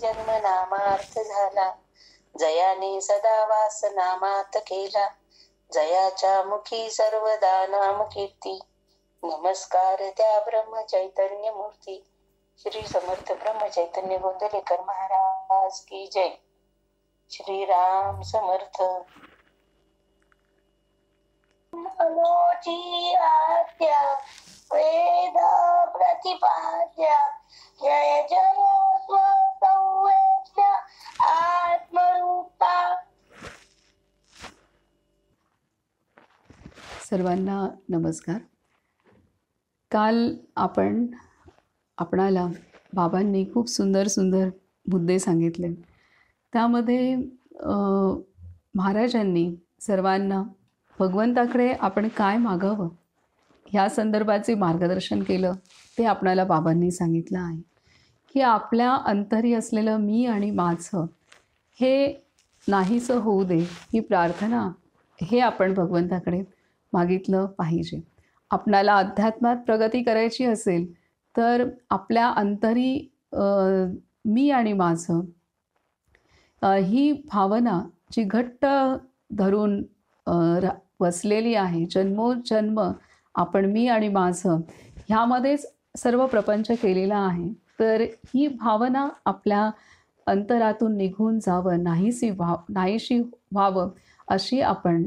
जन्म नामार्थ झाला, जयाने सदा वास नामात केला. जयाच्या मुखी सर्वदा नाम कीर्ती, नमस्कार त्या ब्रह्म चैतन्य मूर्ती. श्री समर्थ ब्रह्म चैतन्य गोंदलेकर महाराज की जय. श्रीराम समर्थ. मनोची आद्या वेद प्रतिपाद्या, जय जय स्वसंवेद्या आत्मरूपा. सर्वांना नमस्कार. काल आपणाला बाबांनी खूप सुंदर सुंदर मुद्दे सांगितले. त्यामध्ये महाराजांनी सर्वांना भगवंताकडे आपण काय मागावं ह्या संदर्भाचे मार्गदर्शन केलं. ते आपणाला बाबांनी सांगितलं आहे की आपल्या अंतरी असलेलं मी आणि माझं हे नाहीसं होऊ दे ही प्रार्थना हे आपण भगवंताकडे मागितलं पाहिजे. आपणाला अध्यात्मात प्रगती करायची असेल तर आपल्या अंतरी मी आणि माझं ही भावना जी घट्ट धरून वसलेली आहे, जन्मोजन्म आपण मी आणि माझं ह्यामध्येच सर्व प्रपंच केलेला आहे, तर ही भावना आपल्या अंतरातून निघून जावं, नाहीशी व्हावं अशी आपण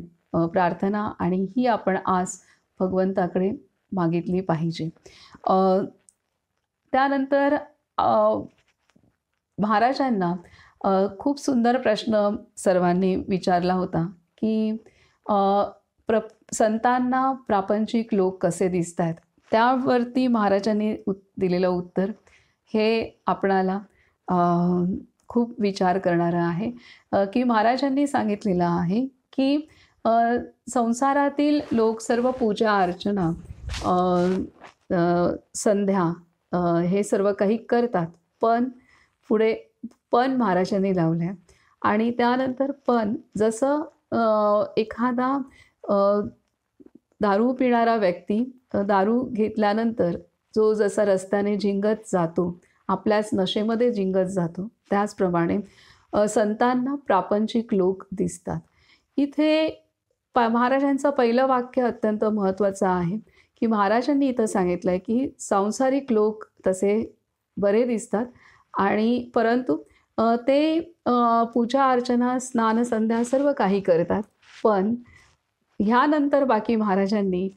प्रार्थना आणि ही आपण आज भगवंताकडे मागितली पाहिजे. त्यानंतर महाराजांना खूप सुंदर प्रश्न सर्वांनी विचारला होता की संतांना प्रापंचिक लोक कसे दिसत आहेत. त्यावरती महाराजांनी दिलेलं उत्तर हे आपणाला खूप विचार करणारं आहे की महाराजांनी सांगितलेलं आहे की संसारातील लोक सर्व पूजा अर्चना संध्या हे सर्व काही करतात, पण पुढे पण महाराजांनी लावलं आहे. आणि त्यानंतर पण जसं एखादा दारू पिणारा व्यक्ती दारू घेतल्यानंतर जो जसा रस्त्याने झिंगत जातो, आपल्याच नशेमध्ये झिंगत जातो, त्याचप्रमाणे संतांना प्रापंचिक लोक दिसतात. इथे महाराजांचं पहिलं वाक्य अत्यंत महत्त्वाचं आहे की महाराजांनी इथं सांगितलं आहे की सांसारिक लोक तसे बरे दिसतात आणि परंतु ते पूजा अर्चना स्नान संध्या सर्व काही करतात, पण ह्यानंतर बाकी महाराजांनी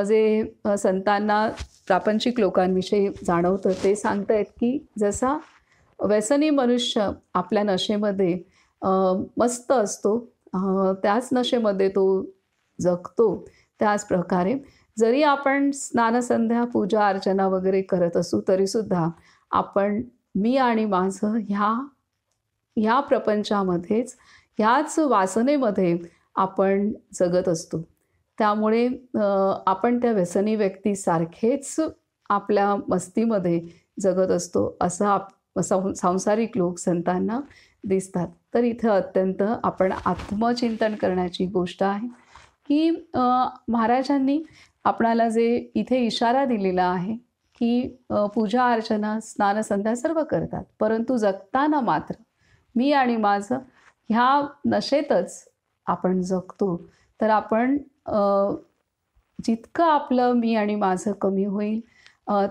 जे संतांना प्रापंचिक लोकांविषयी जाणवतं ते सांगत आहेत की जसा व्यसनी मनुष्य आपल्या नशेमध्ये मस्त असतो, त्याच नशेमध्ये तो जगतो, त्याच प्रकारे जरी आपण स्नानसंध्या पूजा अर्चना वगैरे करत असू तरीसुद्धा आपण मी आणि माझं ह्या प्रपंचामध्येच ह्याच वासनेमध्ये आपण जगत असतो. त्यामुळे आपण त्या व्यसनी व्यक्तीसारखेच आपल्या मस्तीमध्ये जगत असतो असं सांसारिक लोक संतांना दिसतात. तर इथं अत्यंत आपण आत्मचिंतन करण्याची गोष्ट आहे की महाराजांनी आपणाला जे इथे इशारा दिलेला आहे की पूजा अर्चना स्नानसंध्या सर्व करतात, परंतु जगताना मात्र मी आणि माझं ह्या नशेतच आपण जगतो. तर आपण जितकं आपलं मी आणि माझं कमी होईल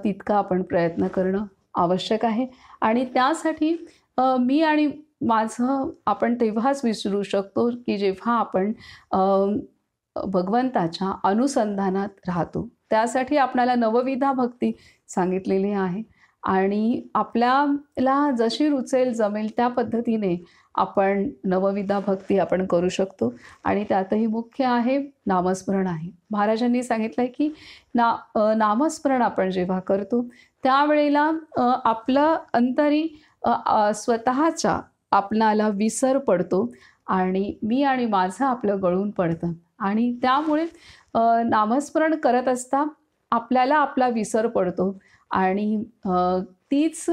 तितकं आपण प्रयत्न करणं आवश्यक आहे. आणि त्यासाठी मी आणि माझं आपण तेव्हाच विसरू शकतो की जेव्हा आपण भगवंताच्या अनुसंधानात राहतो. त्यासाठी आपल्याला नवविधा भक्ती सांगितलेली आहे आणि आपल्याला जशी रुचेल जमेल त्या पद्धतीने आपण नवविधा भक्ती आपण करू शकतो. आणि त्यातही मुख्य आहे नामस्मरण आहे. महाराजांनी सांगितलं आहे की नामस्मरण आपण जेव्हा करतो त्यावेळेला आपलं अंतरी स्वतःचा आपणाला विसर पडतो आणि मी आणि माझं आपलं गळून पडतं. आणि त्यामुळे नामस्मरण करत असता आपल्याला आपला विसर पडतो आणि तीच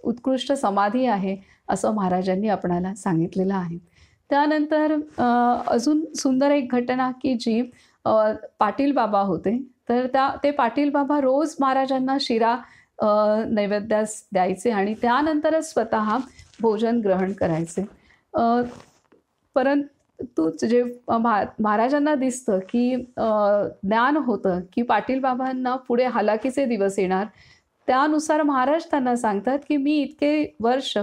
उत्कृष्ट समाधी आहे असं महाराजांनी आपणाला सांगितलेलं आहे. त्यानंतर अजून सुंदर एक घटना की जी पाटील बाबा होते, तर ते पाटील बाबा रोज महाराजांना शिरा नैवेद्यास द्यायचे आणि त्यानंतरच स्वतः भोजन ग्रहण करायचे. परंतु जे महाराजांना दिसतं की ज्ञान होतं की पाटील बाबांना पुढे हालाकीचे दिवस येणार, त्यानुसार महाराज त्यांना सांगतात की मी इतके वर्ष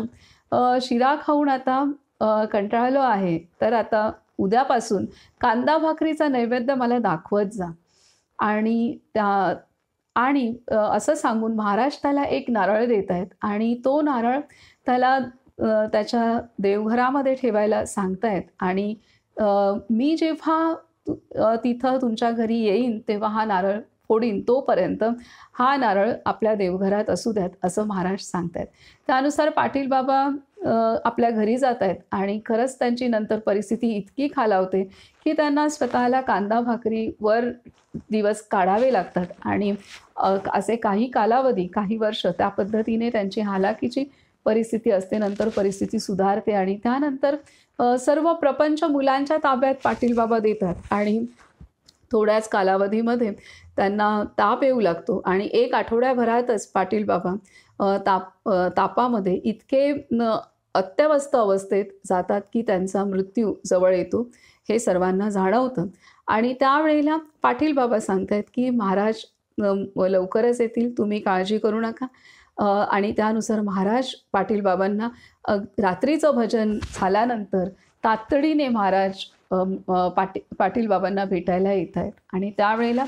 शिरा खाऊन आता कंटाळलो आहे, तर आता उद्यापासून कांदा भाकरीचा नैवेद्य मला दाखवत जा. आणि असं सांगून महाराज त्याला एक नारळ देत आहेत आणि तो नारळ त्याला त्याच्या देवघरामध्ये ठेवायला सांगतायत. आणि मी जेव्हा तिथं तुमच्या घरी येईन तेव्हा हा नारळ फोडीन, तोपर्यंत हा नारळ आपल्या देवघरात असू द्यात, असं महाराज सांगतायत. त्यानुसार पाटील बाबा आपल्या घरी जात आहेत आणि खरंच त्यांची नंतर परिस्थिती इतकी खालावते की त्यांना स्वतःला कांदा भाकरीवर दिवस काढावे लागतात. आणि असे काही कालावधी, काही वर्ष त्या पद्धतीने त्यांची हालाकीची परिस्थिती असते. नंतर परिस्थिती सुधारते आणि त्यानंतर सर्व प्रपंच मुलांच्या ताब्यात पाटील बाबा देतात आणि थोड्याच कालावधीमध्ये त्यांना ताप येऊ लागतो आणि 1 आठवड्याभरातच पाटील बाबा तापामध्ये इतके अत्यवस्थ अवस्थेत जातात की त्यांचा मृत्यू जवळ येतो. हे सर्वांना जाणवतं आणि त्यावेळेला पाटील बाबा सांगतायत की महाराज लवकरच येतील, तुम्ही काळजी करू नका. आणि त्यानुसार महाराज पाटील बाबांना रात्रीचं भजन झाल्यानंतर तातडीने महाराज पाटील बाबांना भेटायला येत आहेत. आणि त्यावेळेला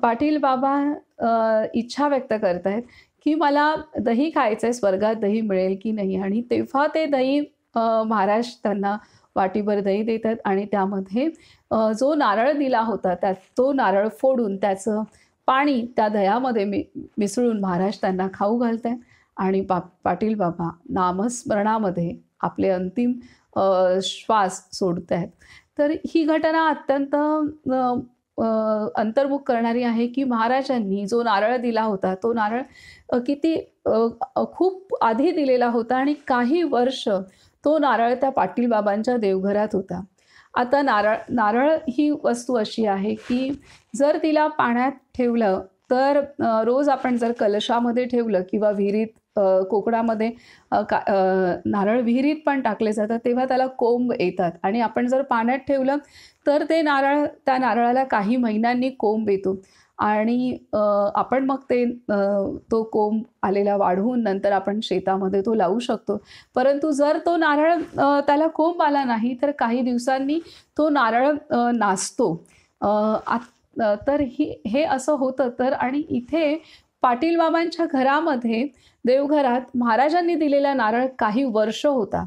पाटील बाबा इच्छा व्यक्त करतायत की मला दही खायचं आहे, स्वर्गात दही मिळेल की नाही. आणि तेव्हा ते दही महाराज त्यांना वाटीभर दही देतात आणि त्यामध्ये जो नारळ दिला होता तो नारळ फोडून त्याचं पाणी त्या दह्यामध्ये मिसळून महाराज त्यांना खाऊ घालत आहेत. आणि पाटील बाबा नामस्मरणामध्ये आपले अंतिम श्वास सोडत आहेत. तर ही घटना अत्यंत अंतर्मुख करणारी आहे की महाराजांनी जो नारळ दिला होता तो नारळ किती खूप आधी दिलेला होता आणि काही वर्ष तो नारळ त्या पाटील बाबांच्या देवघरात होता. आता नारळ ही वस्तू अशी आहे की जर तिला पाण्यात ठेवलं तर रोज आपण जर कलशामध्ये ठेवलं किंवा विहिरीत, कोकणामध्ये नारळ विहिरीत पण टाकले जातात तेव्हा त्याला कोंब येतात आणि आपण जर पाण्यात ठेवलं तर त्या नारळाला काही महिन्यांनी कोंब येतो आणि आपण मग तो कोंब आलेला वाढवून नंतर आपण शेतामध्ये तो लावू शकतो. परंतु जर तो नारळ त्याला कोंब आला नाही तर काही दिवसांनी तो नारळ नासतो. तर हे असं होतं. तर आणि इथे पाटील बाबांच्या घरामध्ये, देवघरात महाराजांनी दिलेला नारळ काही वर्ष होता.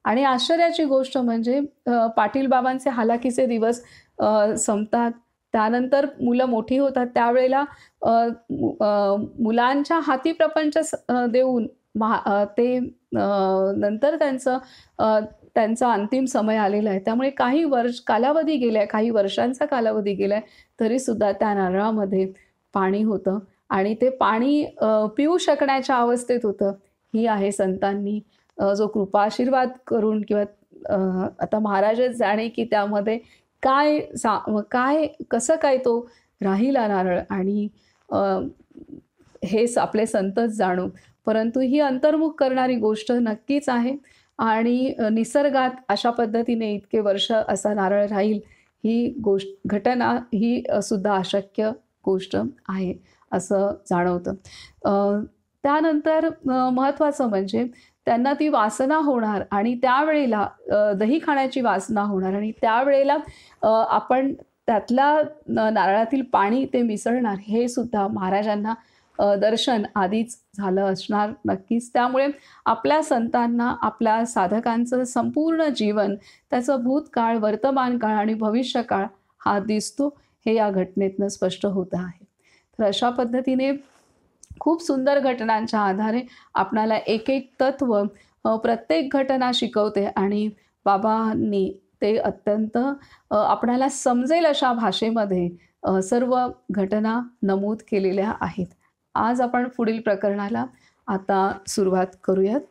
आणि आश्चर्याची गोष्ट म्हणजे पाटील बाबांचे हालाकीचे दिवस संपतात, त्यानंतर मुलं मोठी होतात, त्यावेळेला मुलांच्या हाती प्रपंच देऊन ते नंतर त्यांचा अंतिम समय आलेला आहे. त्यामुळे काही कालावधी गेलाय, काही वर्षांचा कालावधी गेलाय, तरीसुद्धा त्या नारळामध्ये पाणी होतं आणि ते पाणी पिऊ शकण्याच्या अवस्थेत होतं. ही आहे संतांनी जो कृपा आशीर्वाद करून किंवा आता महाराजच जाणे की त्यामध्ये कसं काय तो राहिला नारळ आणि हेच आपले संतच जाणू. परंतु ही अंतर्मुख करणारी गोष्ट नक्कीच आहे आणि निसर्गात अशा पद्धतीने इतके वर्ष असा नारळ राहील ही घटना ही सुद्धा अशक्य गोष्ट आहे असं जाणवतं. त्यानंतर महत्त्वाचं म्हणजे त्यांना ती वासना होणार आणि त्यावेळेला दही खाण्याची वासना होणार आणि त्यावेळेला आपण त्यातला नारळातील पाणी ते मिसळणार, हे सुद्धा महाराजांना दर्शन आधीच झालं असणार नक्कीच. त्यामुळे आपल्या संतांना, आपल्या साधकांचं संपूर्ण जीवन, त्याचं भूतकाळ, वर्तमान काळ आणि भविष्यकाळ हा दिसतो, हे या घटनेतनं स्पष्ट होत आहे. तर अशा पद्धतीने खूप सुंदर घटनांच्या आधारे आपणाला एक एक तत्व प्रत्येक घटना शिकवते आणि बाबांनी ते अत्यंत आपणाला समजेल अशा भाषेमध्ये सर्व घटना नमूद केलेल्या आहेत. आज आपण पुढील प्रकरणाला आता सुरुवात करूयात.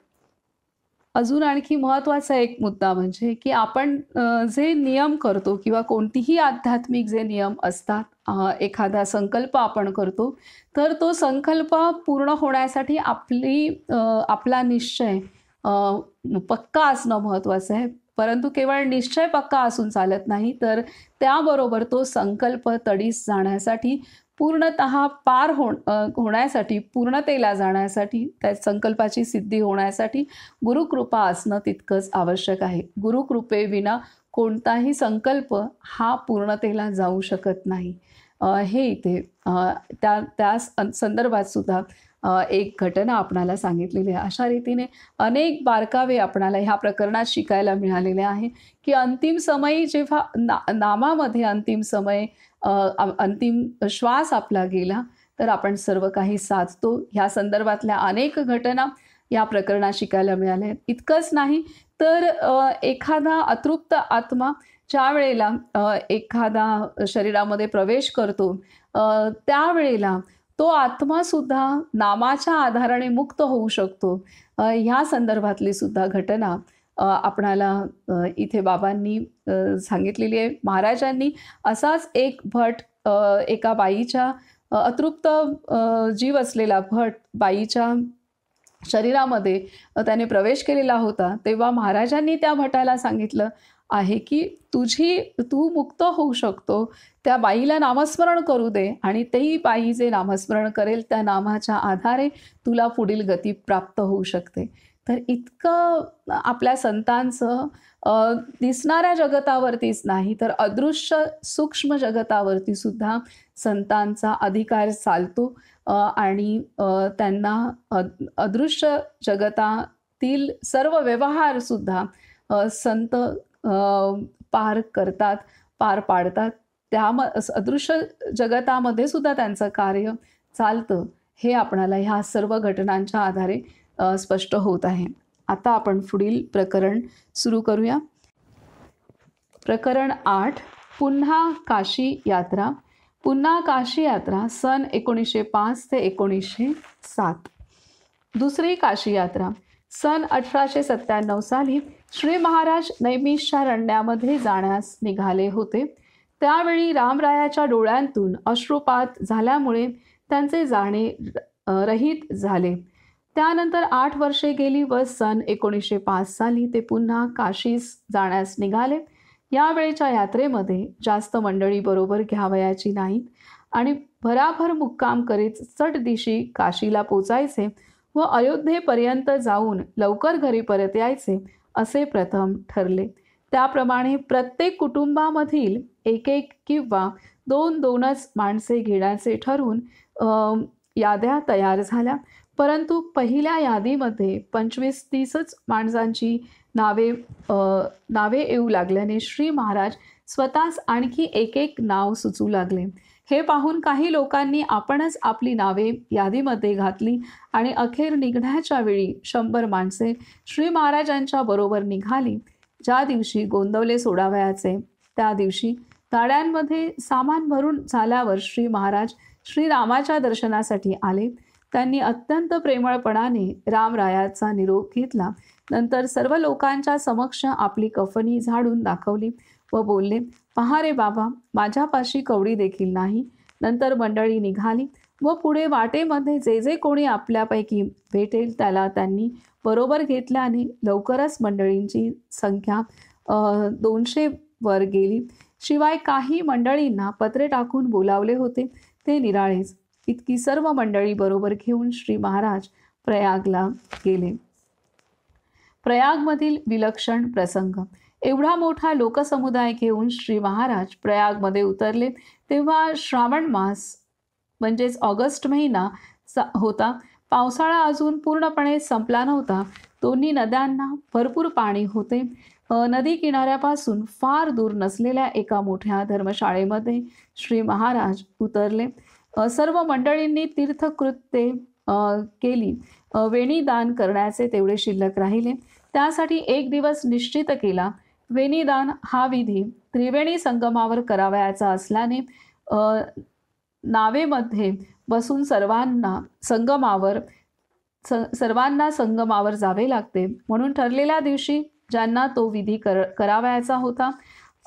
अजून आणखी महत्त्वाचा एक मुद्दा म्हणजे की आपण जे नियम करतो किंवा कोणतीही आध्यात्मिक जे नियम असतात, एखादा संकल्प आपण करतो, तर तो संकल्प पूर्ण होण्यासाठी आपला निश्चय पक्का असणं महत्त्वाचं आहे. परंतु केवळ निश्चय पक्का असून चालत नाही, तर त्याबरोबर तो संकल्प तडीस जाण्यासाठी होण्यासाठी, पूर्णतेला जाण्यासाठी, त्या संकल्पाची सिद्धी होण्यासाठी गुरुकृपा असणं तितकंच आवश्यक आहे. गुरुकृपेविना कोणताही संकल्प हा पूर्णतेला जाऊ शकत नाही. हे इथे त्या संदर्भात सुद्धा एक घटना आपणाला सांगितलेली आहे. अशा रीतीने अनेक बारकावे आपणाला ह्या प्रकरणात शिकायला मिळालेले आहे, की अंतिम समयी जेव्हा नामामध्ये अंतिम समय, अंतिम श्वास आपला गेला, तर आपण सर्व काही साधतो. ह्या संदर्भातल्या अनेक घटना या प्रकरणात शिकायला मिळाल्या आहेत. इतकंच नाही तर एखादा अतृप्त आत्मा ज्या वेळेला एखादा शरीरामध्ये प्रवेश करतो, त्यावेळेला तो आत्मासुद्धा नामाच्या आधाराने मुक्त होऊ शकतो. ह्या संदर्भातली सुद्धा घटना आपणाला इथे बाबांनी सांगितलेली आहे. महाराजांनी असाच एक भट, एका बाईच्या अतृप्त जीव असलेला भट बाईच्या शरीरामध्ये त्याने प्रवेश केलेला होता. तेव्हा महाराजांनी त्या भटाला सांगितलं आहे की तू मुक्त होऊ शकतो. त्या बाईला नामस्मरण करू दे आणि तेही बाई जे नामस्मरण करेल त्या नामाच्या आधारे तुला पुढील गती प्राप्त होऊ शकते. तर इतकं आपल्या संतांचं दिसणाऱ्या जगतावरतीच नाही तर अदृश्य सूक्ष्म जगतावरती सुद्धा संतांचा अधिकार चालतो आणि त्यांना अदृश्य जगतातील सर्व व्यवहार सुद्धा संत पार पाडतात. अदृश्य जगतामध्ये सुद्धा त्यांचं कार्य चालतं, हे आपणाला ह्या सर्व घटनांच्या आधारे स्पष्ट होत आहे. आता आपण पुढील प्रकरण सुरू करूया. प्रकरण 8, पुन्हा काशी यात्रा. पुन्हा काशी यात्रा सन 1905 ते 1907. दुसरी काशी यात्रा सन 1897 साली श्री महाराज नैमिषारण्यामध्ये जाण्यास निघाले होते. त्यावेळी रामरायाच्या डोळ्यांतून अश्रुपात झाल्यामुळे त्यांचे जाणे रहित झाले. त्यानंतर 8 वर्षे गेली व सन 1905 साली ते पुन्हा काशीस जाण्यास निघाले. यावेळेच्या यात्रेमध्ये जास्त मंडळी बरोबर घ्यावयाची नाहीत आणि भराभर मुक्काम करीत चट दिशी काशीला पोचायचे व अयोध्येपर्यंत जाऊन लवकर घरी परत यायचे असे प्रथम ठरले. त्याप्रमाणे प्रत्येक कुटुंबामधील एक किंवा दोनच माणसे घेण्याचे ठरवून याद्या तयार झाल्या. परंतु पहिल्या यादीमध्ये 25-30च माणसांची नावे येऊ लागल्याने श्री महाराज स्वतःच आणखी एक नाव सुचू लागले. हे पाहून काही लोकांनी आपणच आपली नावे यादीमध्ये घातली आणि अखेर निघण्याच्या वेळी 100 माणसे श्री महाराजांच्या बरोबर निघाली. ज्या दिवशी गोंदवले सोडावयाचे त्या दिवशी गाड्यांमध्ये सामान भरून झाल्यावर श्री महाराज श्रीरामाच्या दर्शनासाठी आले. त्यांनी अत्यंत प्रेमळपणाने रामरायाचा निरोप घेतला. नंतर सर्व लोकांच्या समक्ष आपली कफनी झाडून दाखवली व बोलले, पहा रे बाबा, माझ्यापाशी कवडी देखील नाही. नंतर मंडळी निघाली व पुढे वाटेमध्ये जे कोणी आपल्यापैकी भेटेल त्याला त्यांनी बरोबर घेतल्याने लवकरच मंडळींची संख्या 200 वर गेली. शिवाय काही मंडळींना पत्रे टाकून बोलावले होते ते निराळेच. इतकी सर्व मंडळी बरोबर घेऊन श्री महाराज प्रयागला गेले. प्रयागमधील विलक्षण प्रसंग. एवढा मोठा लोकसमुदाय घेऊन श्री महाराज प्रयागमध्ये उतरले तेव्हा श्रावण मास म्हणजेच ऑगस्ट महिना होता. पावसाळा अजून पूर्णपणे संपला नव्हता. दोन्ही नद्यांना भरपूर पाणी होते. नदी किनाऱ्यापासून फार दूर नसलेल्या एका मोठ्या धर्मशाळेमध्ये श्री महाराज उतरले. सर्व मंडळींनी तीर्थकृत्ये केली. वेणीदान करण्याचे तेवढे शिल्लक राहिले. त्यासाठी एक दिवस निश्चित केला. वेणीदान हा विधी त्रिवेणी संगमावर करावयाचा असल्याने नावेमध्ये बसून सर्वांना संगमावर सर्वांना संगमावर जावे लागते. म्हणून ठरलेल्या दिवशी ज्यांना तो विधी करावयाचा होता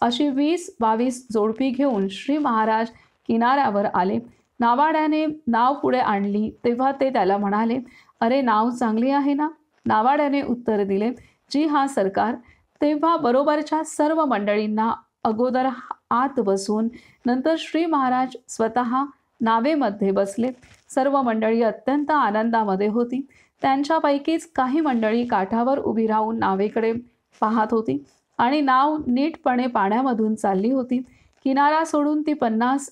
अशी 20-22 जोडपी घेऊन श्री महाराज किनाऱ्यावर आले. नावाड्याने नाव पुढे आणली तेव्हा ते त्याला म्हणाले, अरे नाव चांगली आहे ना? नावाड्याने उत्तर दिले, जी हा सरकार. तेव्हा बरोबरच्या सर्व मंडळींना अगोदर आत बसवून नंतर श्री महाराज स्वतः नावेमध्ये बसले. सर्व मंडळी अत्यंत आनंदामध्ये होती. त्यांच्यापैकीच काही मंडळी काठावर उभी राहून नावेकडे पाहत होती आणि नाव नीटपणे पाण्यामधून चालली होती. किनारा सोडून ती 50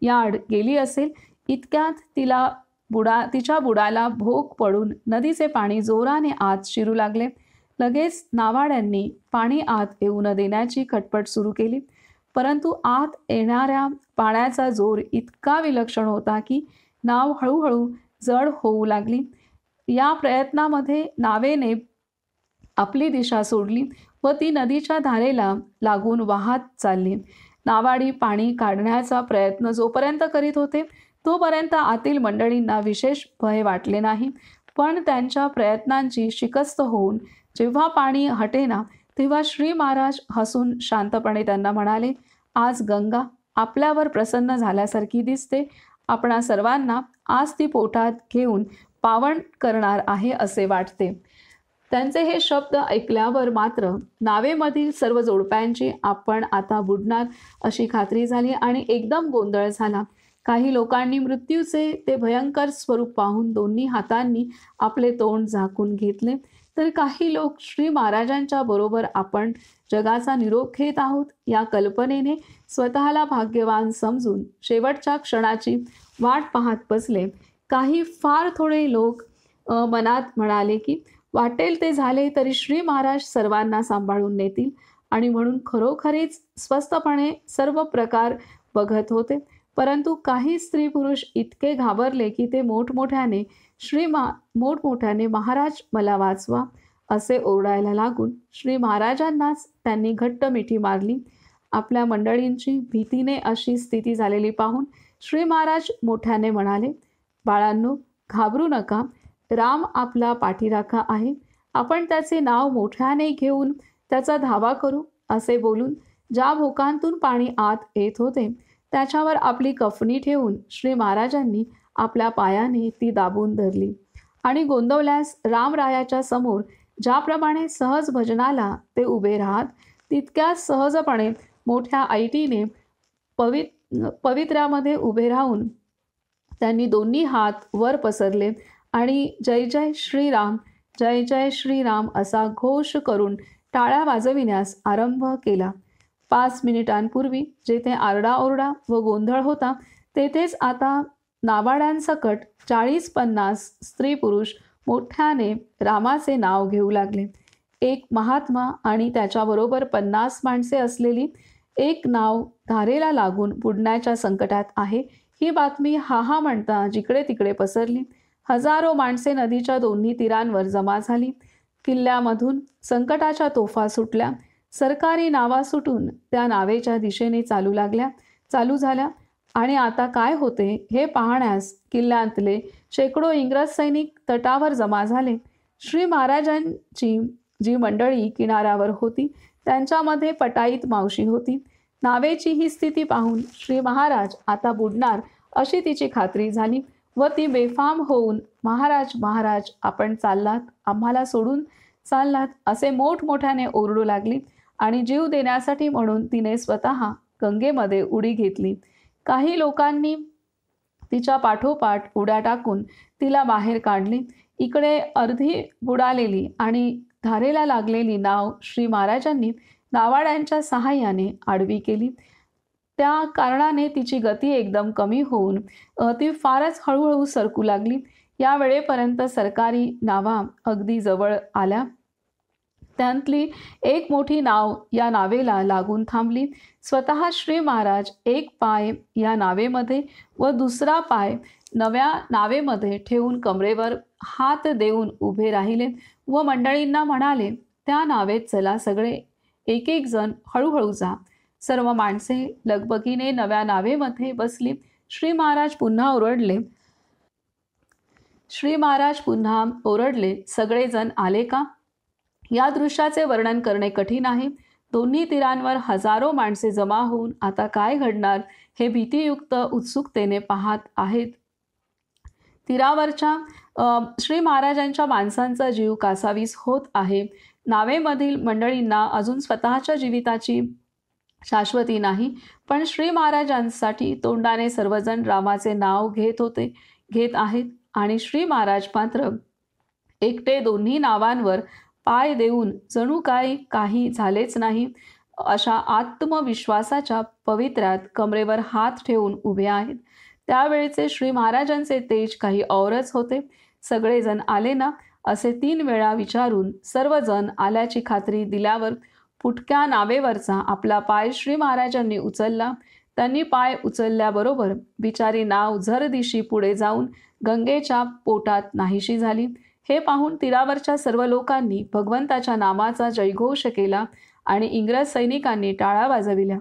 यार्ड गेली असेल इतक्यात तिच्या बुडाला भोक पडून नदीचे पाणी जोराने आत शिरू लागले. लगेच नावाड्यांनी पाणी आत येऊ न देण्याची खटपट सुरू केली. परंतु आत येणाऱ्या पाण्याचा जोर इतका विलक्षण होता की नाव हळूहळू जड होऊ लागली. या प्रयत्नामध्ये नावेने आपली दिशा सोडली व ती नदीच्या धारेला लागून वाहत चालली. नावाडी पाणी काढण्याचा प्रयत्न जोपर्यंत करीत होते तोपर्यंत आतील मंडळींना विशेष भय वाटले नाही. पण त्यांच्या प्रयत्नांची शिकस्त होऊन जेव्हा पाणी हटेना तेव्हा श्री महाराज हसून शांतपणे त्यांना म्हणाले, आज गंगा आपल्यावर प्रसन्न झाल्यासारखी दिसते. आपणा सर्वांना आज ती पोटात घेऊन पावन करणार आहे असे वाटते. त्यांचे हे शब्द ऐकल्यावर मात्र नावेमधील सर्व जोडप्यांची आपण आता बुडणार अशी खात्री झाली आणि एकदम गोंधळ झाला. काही लोकांनी मृत्यूचे ते भयंकर स्वरूप पाहून दोन्ही हातांनी आपले तोंड झाकून घेतले, तर काही लोक श्री महाराजांच्या बरोबर आपण जगाचा निरोप घेत आहोत या कल्पनेने स्वतःला भाग्यवान समजून शेवटच्या क्षणाची वाट पाहत बसले. काही फार थोडे लोक मनात म्हणाले की वाटेल ते झाले तरी श्री महाराज सर्वांना सांभाळून नेतील आणि म्हणून खरोखरीच स्वस्तपणे सर्व प्रकार बघत होते. परंतु काही स्त्री पुरुष इतके घाबरले की ते मोठमोठ्याने महाराज मला वाचवा असे ओरडायला लागून श्री महाराजांनाच त्यांनी घट्ट मिठी मारली. आपल्या मंडळींची भीतीने अशी स्थिती झालेली पाहून श्री महाराज मोठ्याने म्हणाले, बाळांनो, घाबरू नका. राम आपला पाठीराखा आहे. आपण त्याचे नाव मोठ्याने घेऊन त्याचा धावा करू असे बोलून ज्या भोकांतून पाणी आत येत होते त्याच्यावर आपली कफनी ठेवून श्री महाराजांनी आपल्या पायाने ती दाबून धरली आणि गोंदवल्यास रामरायाच्या समोर ज्याप्रमाणे सहज भजनाला ते उभे राहत तितक्या सहजपणे मोठ्या ऐटीने पवित्र्यामध्ये उभे राहून त्यांनी दोन्ही हात वर पसरले आणि जय जय श्रीराम, जय जय श्रीराम असा घोष करून टाळ्या वाजविण्यास आरंभ केला. 5 मिनिटांपूर्वी जेथे आरडाओरडा व गोंधळ होता तेथेच आता नावाड्यांसकट 40-50 स्त्री पुरुष मोठ्याने रामाचे नाव घेऊ लागले. एक महात्मा आणि त्याच्याबरोबर 50 माणसे असलेली एक नाव धारेला लागून बुडण्याच्या संकटात आहे ही बातमी हा म्हणता जिकडे तिकडे पसरली. हजारो माणसे नदीच्या दोन्ही तीरांवर जमा झाली. किल्ल्यामधून संकटाच्या तोफा सुटल्या. सरकारी नावा सुटून त्या नावेच्या दिशेने चालू झाल्या आणि आता काय होते हे पाहण्यास किल्ल्यातले शेकडो इंग्रज सैनिक तटावर जमा झाले. श्री महाराजांची जी मंडळी किनाऱ्यावर होती त्यांच्यामध्ये पटाईत मावशी होती. नावेची ही स्थिती पाहून श्री महाराज आता बुडणार अशी तिची खात्री झाली व ती बेफाम होऊन महाराज महाराज आपण चाललात, आम्हाला सोडून चाललात असे मोठमोठ्याने ओरडू लागली आणि जीव देण्यासाठी म्हणून तिने स्वतः गंगेमध्ये उडी घेतली. काही लोकांनी तिच्या पाठोपाठ उड्या टाकून तिला बाहेर काढले. इकडे अर्धी बुडालेली आणि धारेला लागलेली नाव श्री महाराजांनी नावाड्यांच्या सहाय्याने आडवी केली. त्या कारणाने तिची गती एकदम कमी होऊन ती फारच हळूहळू सरकू लागली. या वेळेपर्यंत सरकारी नावा अगदी जवळ आल्या. त्यातली एक मोठी नाव या नावेला लागून थांबली. स्वतः श्री महाराज एक पाय या नावेमध्ये व दुसरा पाय नव्या नावेमध्ये ठेवून कमरेवर हात देऊन उभे राहिले व मंडळींना म्हणाले, त्या नावेत चला सगळे, एक एक जण हळूहळू जा. सर्व माणसे लगबगीने नव्या नावेमध्ये बसली. श्री महाराज पुन्हा ओरडले, श्री महाराज पुन्हा ओरडले, सगळेजण आले का? या दृश्याचे वर्णन करणे कठीण आहे. दोन्ही तीरांवर हजारो माणसे जमा होऊन आता काय घडणार हे भीतीयुक्त उत्सुकतेने पाहत आहेत. तीरावरच्या श्री महाराजांच्या माणसांचा जीव कासावीस होत आहे. नावेमधील मंडळींना अजून स्वतःच्या जीविताची शाश्वती नाही, पण श्री महाराजांसाठी तोंडाने सर्वजण रामाचे नाव घेत आहेत आणि श्री महाराज मात्र एकटे दोन्ही नावांवर पाय देऊन जणू काही झालेच नाही अशा आत्मविश्वासाच्या पवित्र्यात कमरेवर हात ठेवून उभे आहेत. त्यावेळेचे श्री महाराजांचे तेज काही औरच होते. सगळेजण आले ना असे 3 वेळा विचारून सर्वजण आल्याची खात्री दिल्यावर फुटक्या नावेवरचा आपला पाय श्री महाराजांनी उचलला. त्यांनी पाय उचलल्याबरोबर बिचारी नाव झरदिशी पुढे जाऊन गंगेच्या पोटात नाहीशी झाली. हे पाहून तीरावरच्या सर्व लोकांनी भगवंताच्या नामाचा जयघोष केला आणि इंग्रज सैनिकांनी टाळ्या वाजविल्या.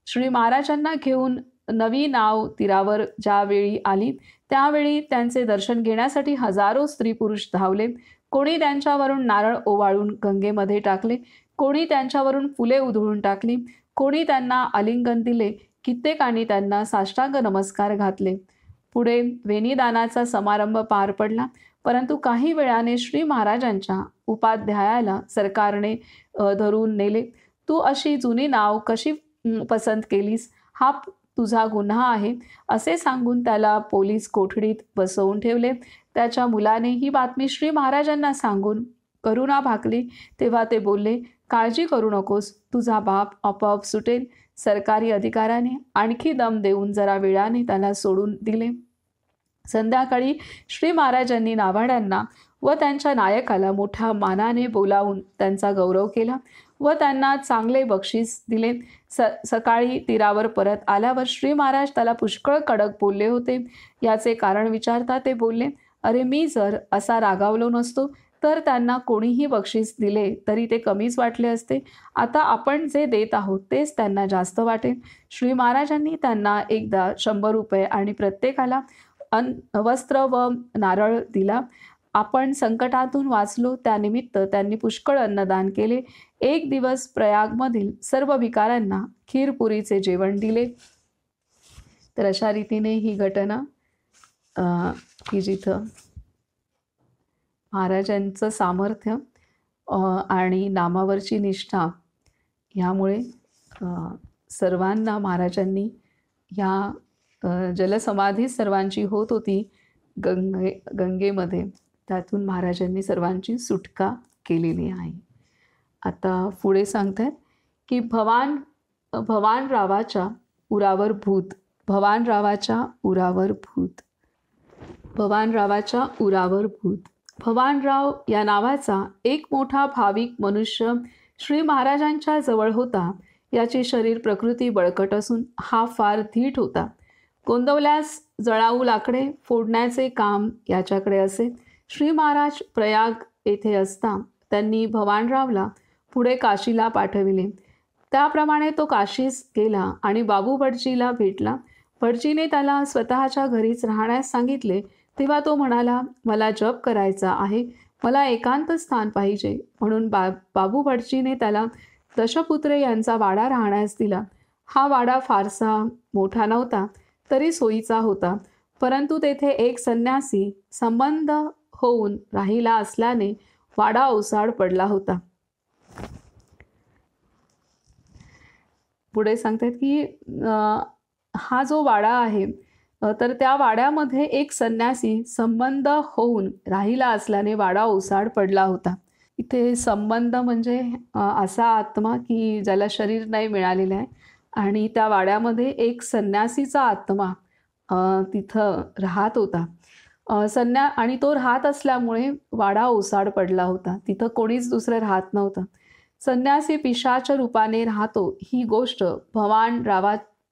श्री महाराजांना घेऊन नवी नाव तीरावर ज्यावेळी आली त्यावेळी त्यांचे दर्शन घेण्यासाठी हजारो स्त्री पुरुष धावले. कोणी त्यांच्यावरून नारळ ओवाळून गंगेमध्ये टाकले, कोणी त्यांच्यावरून फुले उधळून टाकली, कोणी त्यांना आलिंगन दिले, कित्येकांनी त्यांना साष्टांग नमस्कार घातले. पुढे वेणीदानाचा समारंभ पार पडला. परंतु काही वेळाने श्री महाराजांच्या उपाध्यायाला सरकारने धरून नेले. तू अशी जुनी नाव कशी पसंत केलीस? हा तुझा गुन्हा आहे असे सांगून त्याला पोलीस कोठडीत बसवून ठेवले. त्याच्या मुलाने ही बातमी श्री महाराजांना सांगून करुणा भाकली तेव्हा ते बोलले, काळजी करू नकोस, तुझा बाप आपोआप सुटेल. सरकारी अधिकाऱ्याने आणखी दम देऊन जरा वेळाने त्याला सोडून दिले. संध्याकाळी श्री महाराजांनी नावाड्यांना व त्यांच्या नायकाला मोठ्या मानाने बोलावून त्यांचा गौरव केला व त्यांना चांगले बक्षीस दिले. सकाळी तीरावर परत आल्यावर श्री महाराज त्याला पुष्कळ कडक बोलले होते. याचे कारण विचारता ते बोलले, अरे मी जर असा रागावलो नसतो तर त्यांना कोणीही बक्षीस दिले तरी ते कमीच वाटले असते. आता आपण जे देत आहोत तेच त्यांना जास्त वाटेल. श्री महाराजांनी त्यांना एकदा 100 रुपये आणि प्रत्येकाला वस्त्र व नारळ दिला. आपण संकटातून वाचलो त्यानिमित्त त्यांनी पुष्कळ अन्नदान केले. एक दिवस प्रयागमधील सर्व भिकाऱ्यांना खीरपुरीचे जेवण दिले. तर अशा रीतीने ही घटना की जिथं महाराजांचं सामर्थ्य आणि नामावरची निष्ठा ह्यामुळे सर्वांना महाराजांनी ह्या जलसमाधी सर्वांची होत होती गंगेमध्ये, त्यातून महाराजांनी सर्वांची सुटका केलेली आहे. आता पुढे सांगतात की भवानरावाच्या उरावर भूत. भवानरावाच्या उरावर भूत. भवानरावाच्या उरावर भूत. भवानराव या नावाचा एक मोठा भाविक मनुष्य श्री महाराजांच्या जवळ होता. याचे शरीर प्रकृती बळकट असून हा फार धीट होता. गोंदवल्यास जळाऊ लाकडे फोडण्याचे काम याच्याकडे असे. श्री महाराज प्रयाग येथे असता त्यांनी भवानरावला पुढे काशीला पाठविले. त्याप्रमाणे तो काशीस गेला आणि बाबू भटजीला भेटला. भटजीने त्याला स्वतःच्या घरीच राहण्यास सांगितले. तेव्हा तो म्हणाला, मला जप करायचा आहे, मला एकांत स्थान पाहिजे. म्हणून बाबू भटजीने त्याला दशपुत्रे यांचा वाडा राहण्यास दिला. हा वाडा फारसा मोठा नव्हता तरी सोयीचा होता. परंतु तेथे एक संन्यासी संबंध होऊन राहिला असल्याने वाडा ओसाड पडला होता. पुढे सांगतात की हा जो वाडा आहे तर त्या वाड्यामध्ये एक संन्यासी संबंध होऊन राहिला असल्याने वाडा ओसाड पडला होता. इथे संबंध म्हणजे असा आत्मा की ज्याला शरीर नाही मिळालेलं आहे आणि त्या वाड्यामध्ये एक संन्यासीचा आत्मा तिथं राहत होता. आणि तो राहत असल्यामुळे वाडा ओसाड पडला होता. तिथं कोणीच दुसरं राहत नव्हतं. संन्यासी पिशाच रूपाने राहतो ही गोष्ट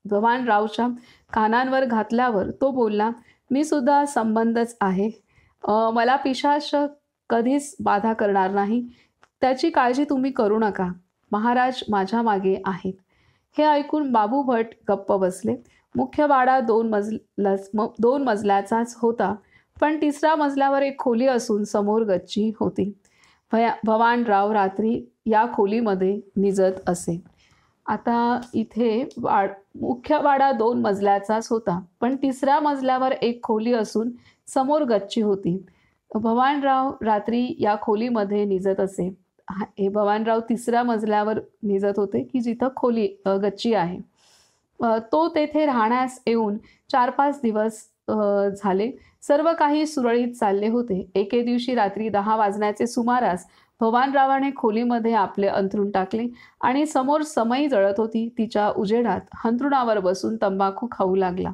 भवानरावच्या कानांवर घातल्यावर तो बोलला, मी सुद्धा संबंधच आहे, मला पिशाच कधीच बाधा करणार नाही, त्याची काळजी तुम्ही करू नका, महाराज माझ्या मागे आहेत. हे ऐकून बाबू भट गप्प बसले. मुख्य वाडा 2 मजल्याचाच होता, पण तिसऱ्या मजल्यावर एक खोली असून समोर गच्ची होती. भवानराव रात्री या खोलीमध्ये निजत असे. आता इथे मुख्य वाडा 2 मजल्याचाच होता, पण तिसऱ्या मजल्यावर एक खोली असून समोर गच्ची होती. भवानराव रात्री या खोलीमध्ये निजत असे. हे भवानराव तिसऱ्या मजल्यावर निजत होते की जिथं गच्ची आहे. तो तेथे राहण्यास येऊन 4-5 दिवस झाले. सर्व काही सुरळीत चालले होते. एके दिवशी रात्री 10 वाजण्याचे सुमारास भवानरावाने खोलीमध्ये आपले अंथरूण टाकले आणि समोर समई जळत होती. तिच्या उजेडात अंथरुणावर बसून तंबाखू खाऊ लागला.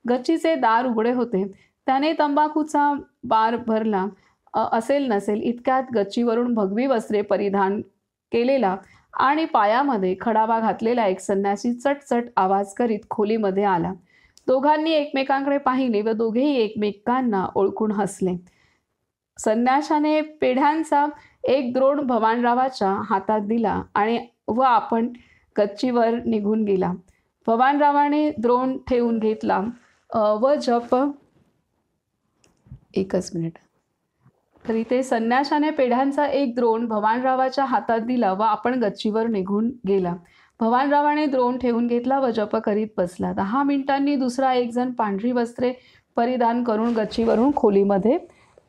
गच्चीचे दार उघडे होते. त्याने तंबाखूचा बार भरला असेल नसेल इतक्यात गच्चीवरून भगवी वस्त्रे परिधान केलेला आणि पायामध्ये खडावा घातलेला एक संन्यासी चटचट आवाज करीत खोलीमध्ये आला. दोघांनी एकमेकांकडे पाहिले व दोघेही एकमेकांना ओळखून हसले. संन्याशाने पेढ्यांचा एक द्रोण भवानरावाच्या हातात दिला आणि आपण गच्चीवर निघून गेला. भवानरावाने द्रोण ठेवून घेतला व जप एकच मिनिट. तर इथे संन्याशाने पेढ्यांचा एक द्रोण भवानरावाच्या हातात दिला व आपण गच्चीवर निघून गेला. भवानरावाने द्रोण ठेवून घेतला व जप करीत बसला. 10 मिनिटांनी दुसरा एक जण पांढरी वस्त्रे परिधान करून गच्चीवरून खोलीमध्ये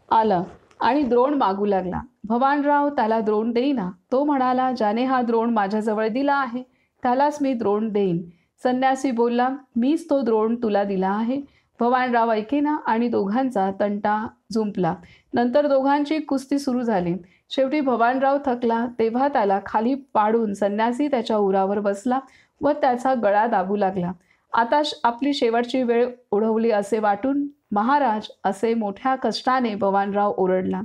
आला आणि द्रोण मागू लागला. भवानराव त्याला द्रोण देईना. तो म्हणाला, ज्याने हा द्रोण माझ्याजवळ दिला आहे त्यालाच मी द्रोण देईन. संन्यासी बोलला, मीच तो द्रोण तुला दिला आहे. भवानराव ऐकेना आणि दोघांचा तंटा जुंपला. नंतर दोघांची कुस्ती सुरू झाली. शेवटी भवानराव थकला तेव्हा त्याला खाली पाडून संन्यासी त्याच्या उरावर बसला व त्याचा गळा दाबू लागला. आता आपली शेवटची वेळ ओढवली असे वाटून महाराज असे मोठ्या कष्टाने भवानराव ओरडला.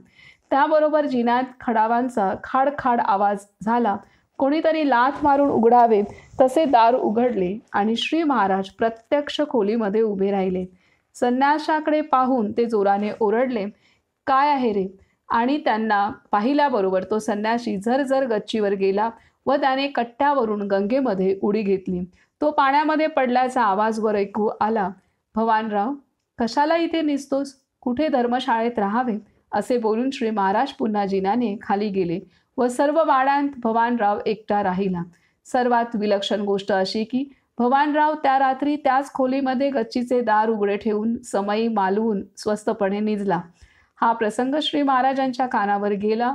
त्याबरोबर जिन्यात खडावांचा खाड खाड आवाज झाला. कोणीतरी लाथ मारून उघडावे तसे दार उघडले आणि श्री महाराज प्रत्यक्ष खोलीमध्ये उभे राहिले. संन्याशाकडे पाहून ते जोराने ओरडले, काय आहे रे? आणि त्यांना पाहिल्याबरोबर तो संन्याशी झरझर गच्चीवर गेला व त्याने कट्ट्यावरून गंगेमध्ये उडी घेतली. तो पाण्यामध्ये पडल्याचा आवाज वर ऐकू आला. भवानराव, कशाला इथे निसतोस? कुठे धर्मशाळेत राहावे? असे बोलून श्री महाराज पुन्हा जिन्याने खाली गेले व सर्व वाड्यांत भवानराव एकटा राहिला. सर्वात विलक्षण गोष्ट अशी की भवानराव त्या रात्री त्याच खोलीमध्ये गच्चीचे दार उघडे ठेवून समई मालवून स्वस्तपणे निजला. हा प्रसंग श्री महाराजांच्या कानावर गेला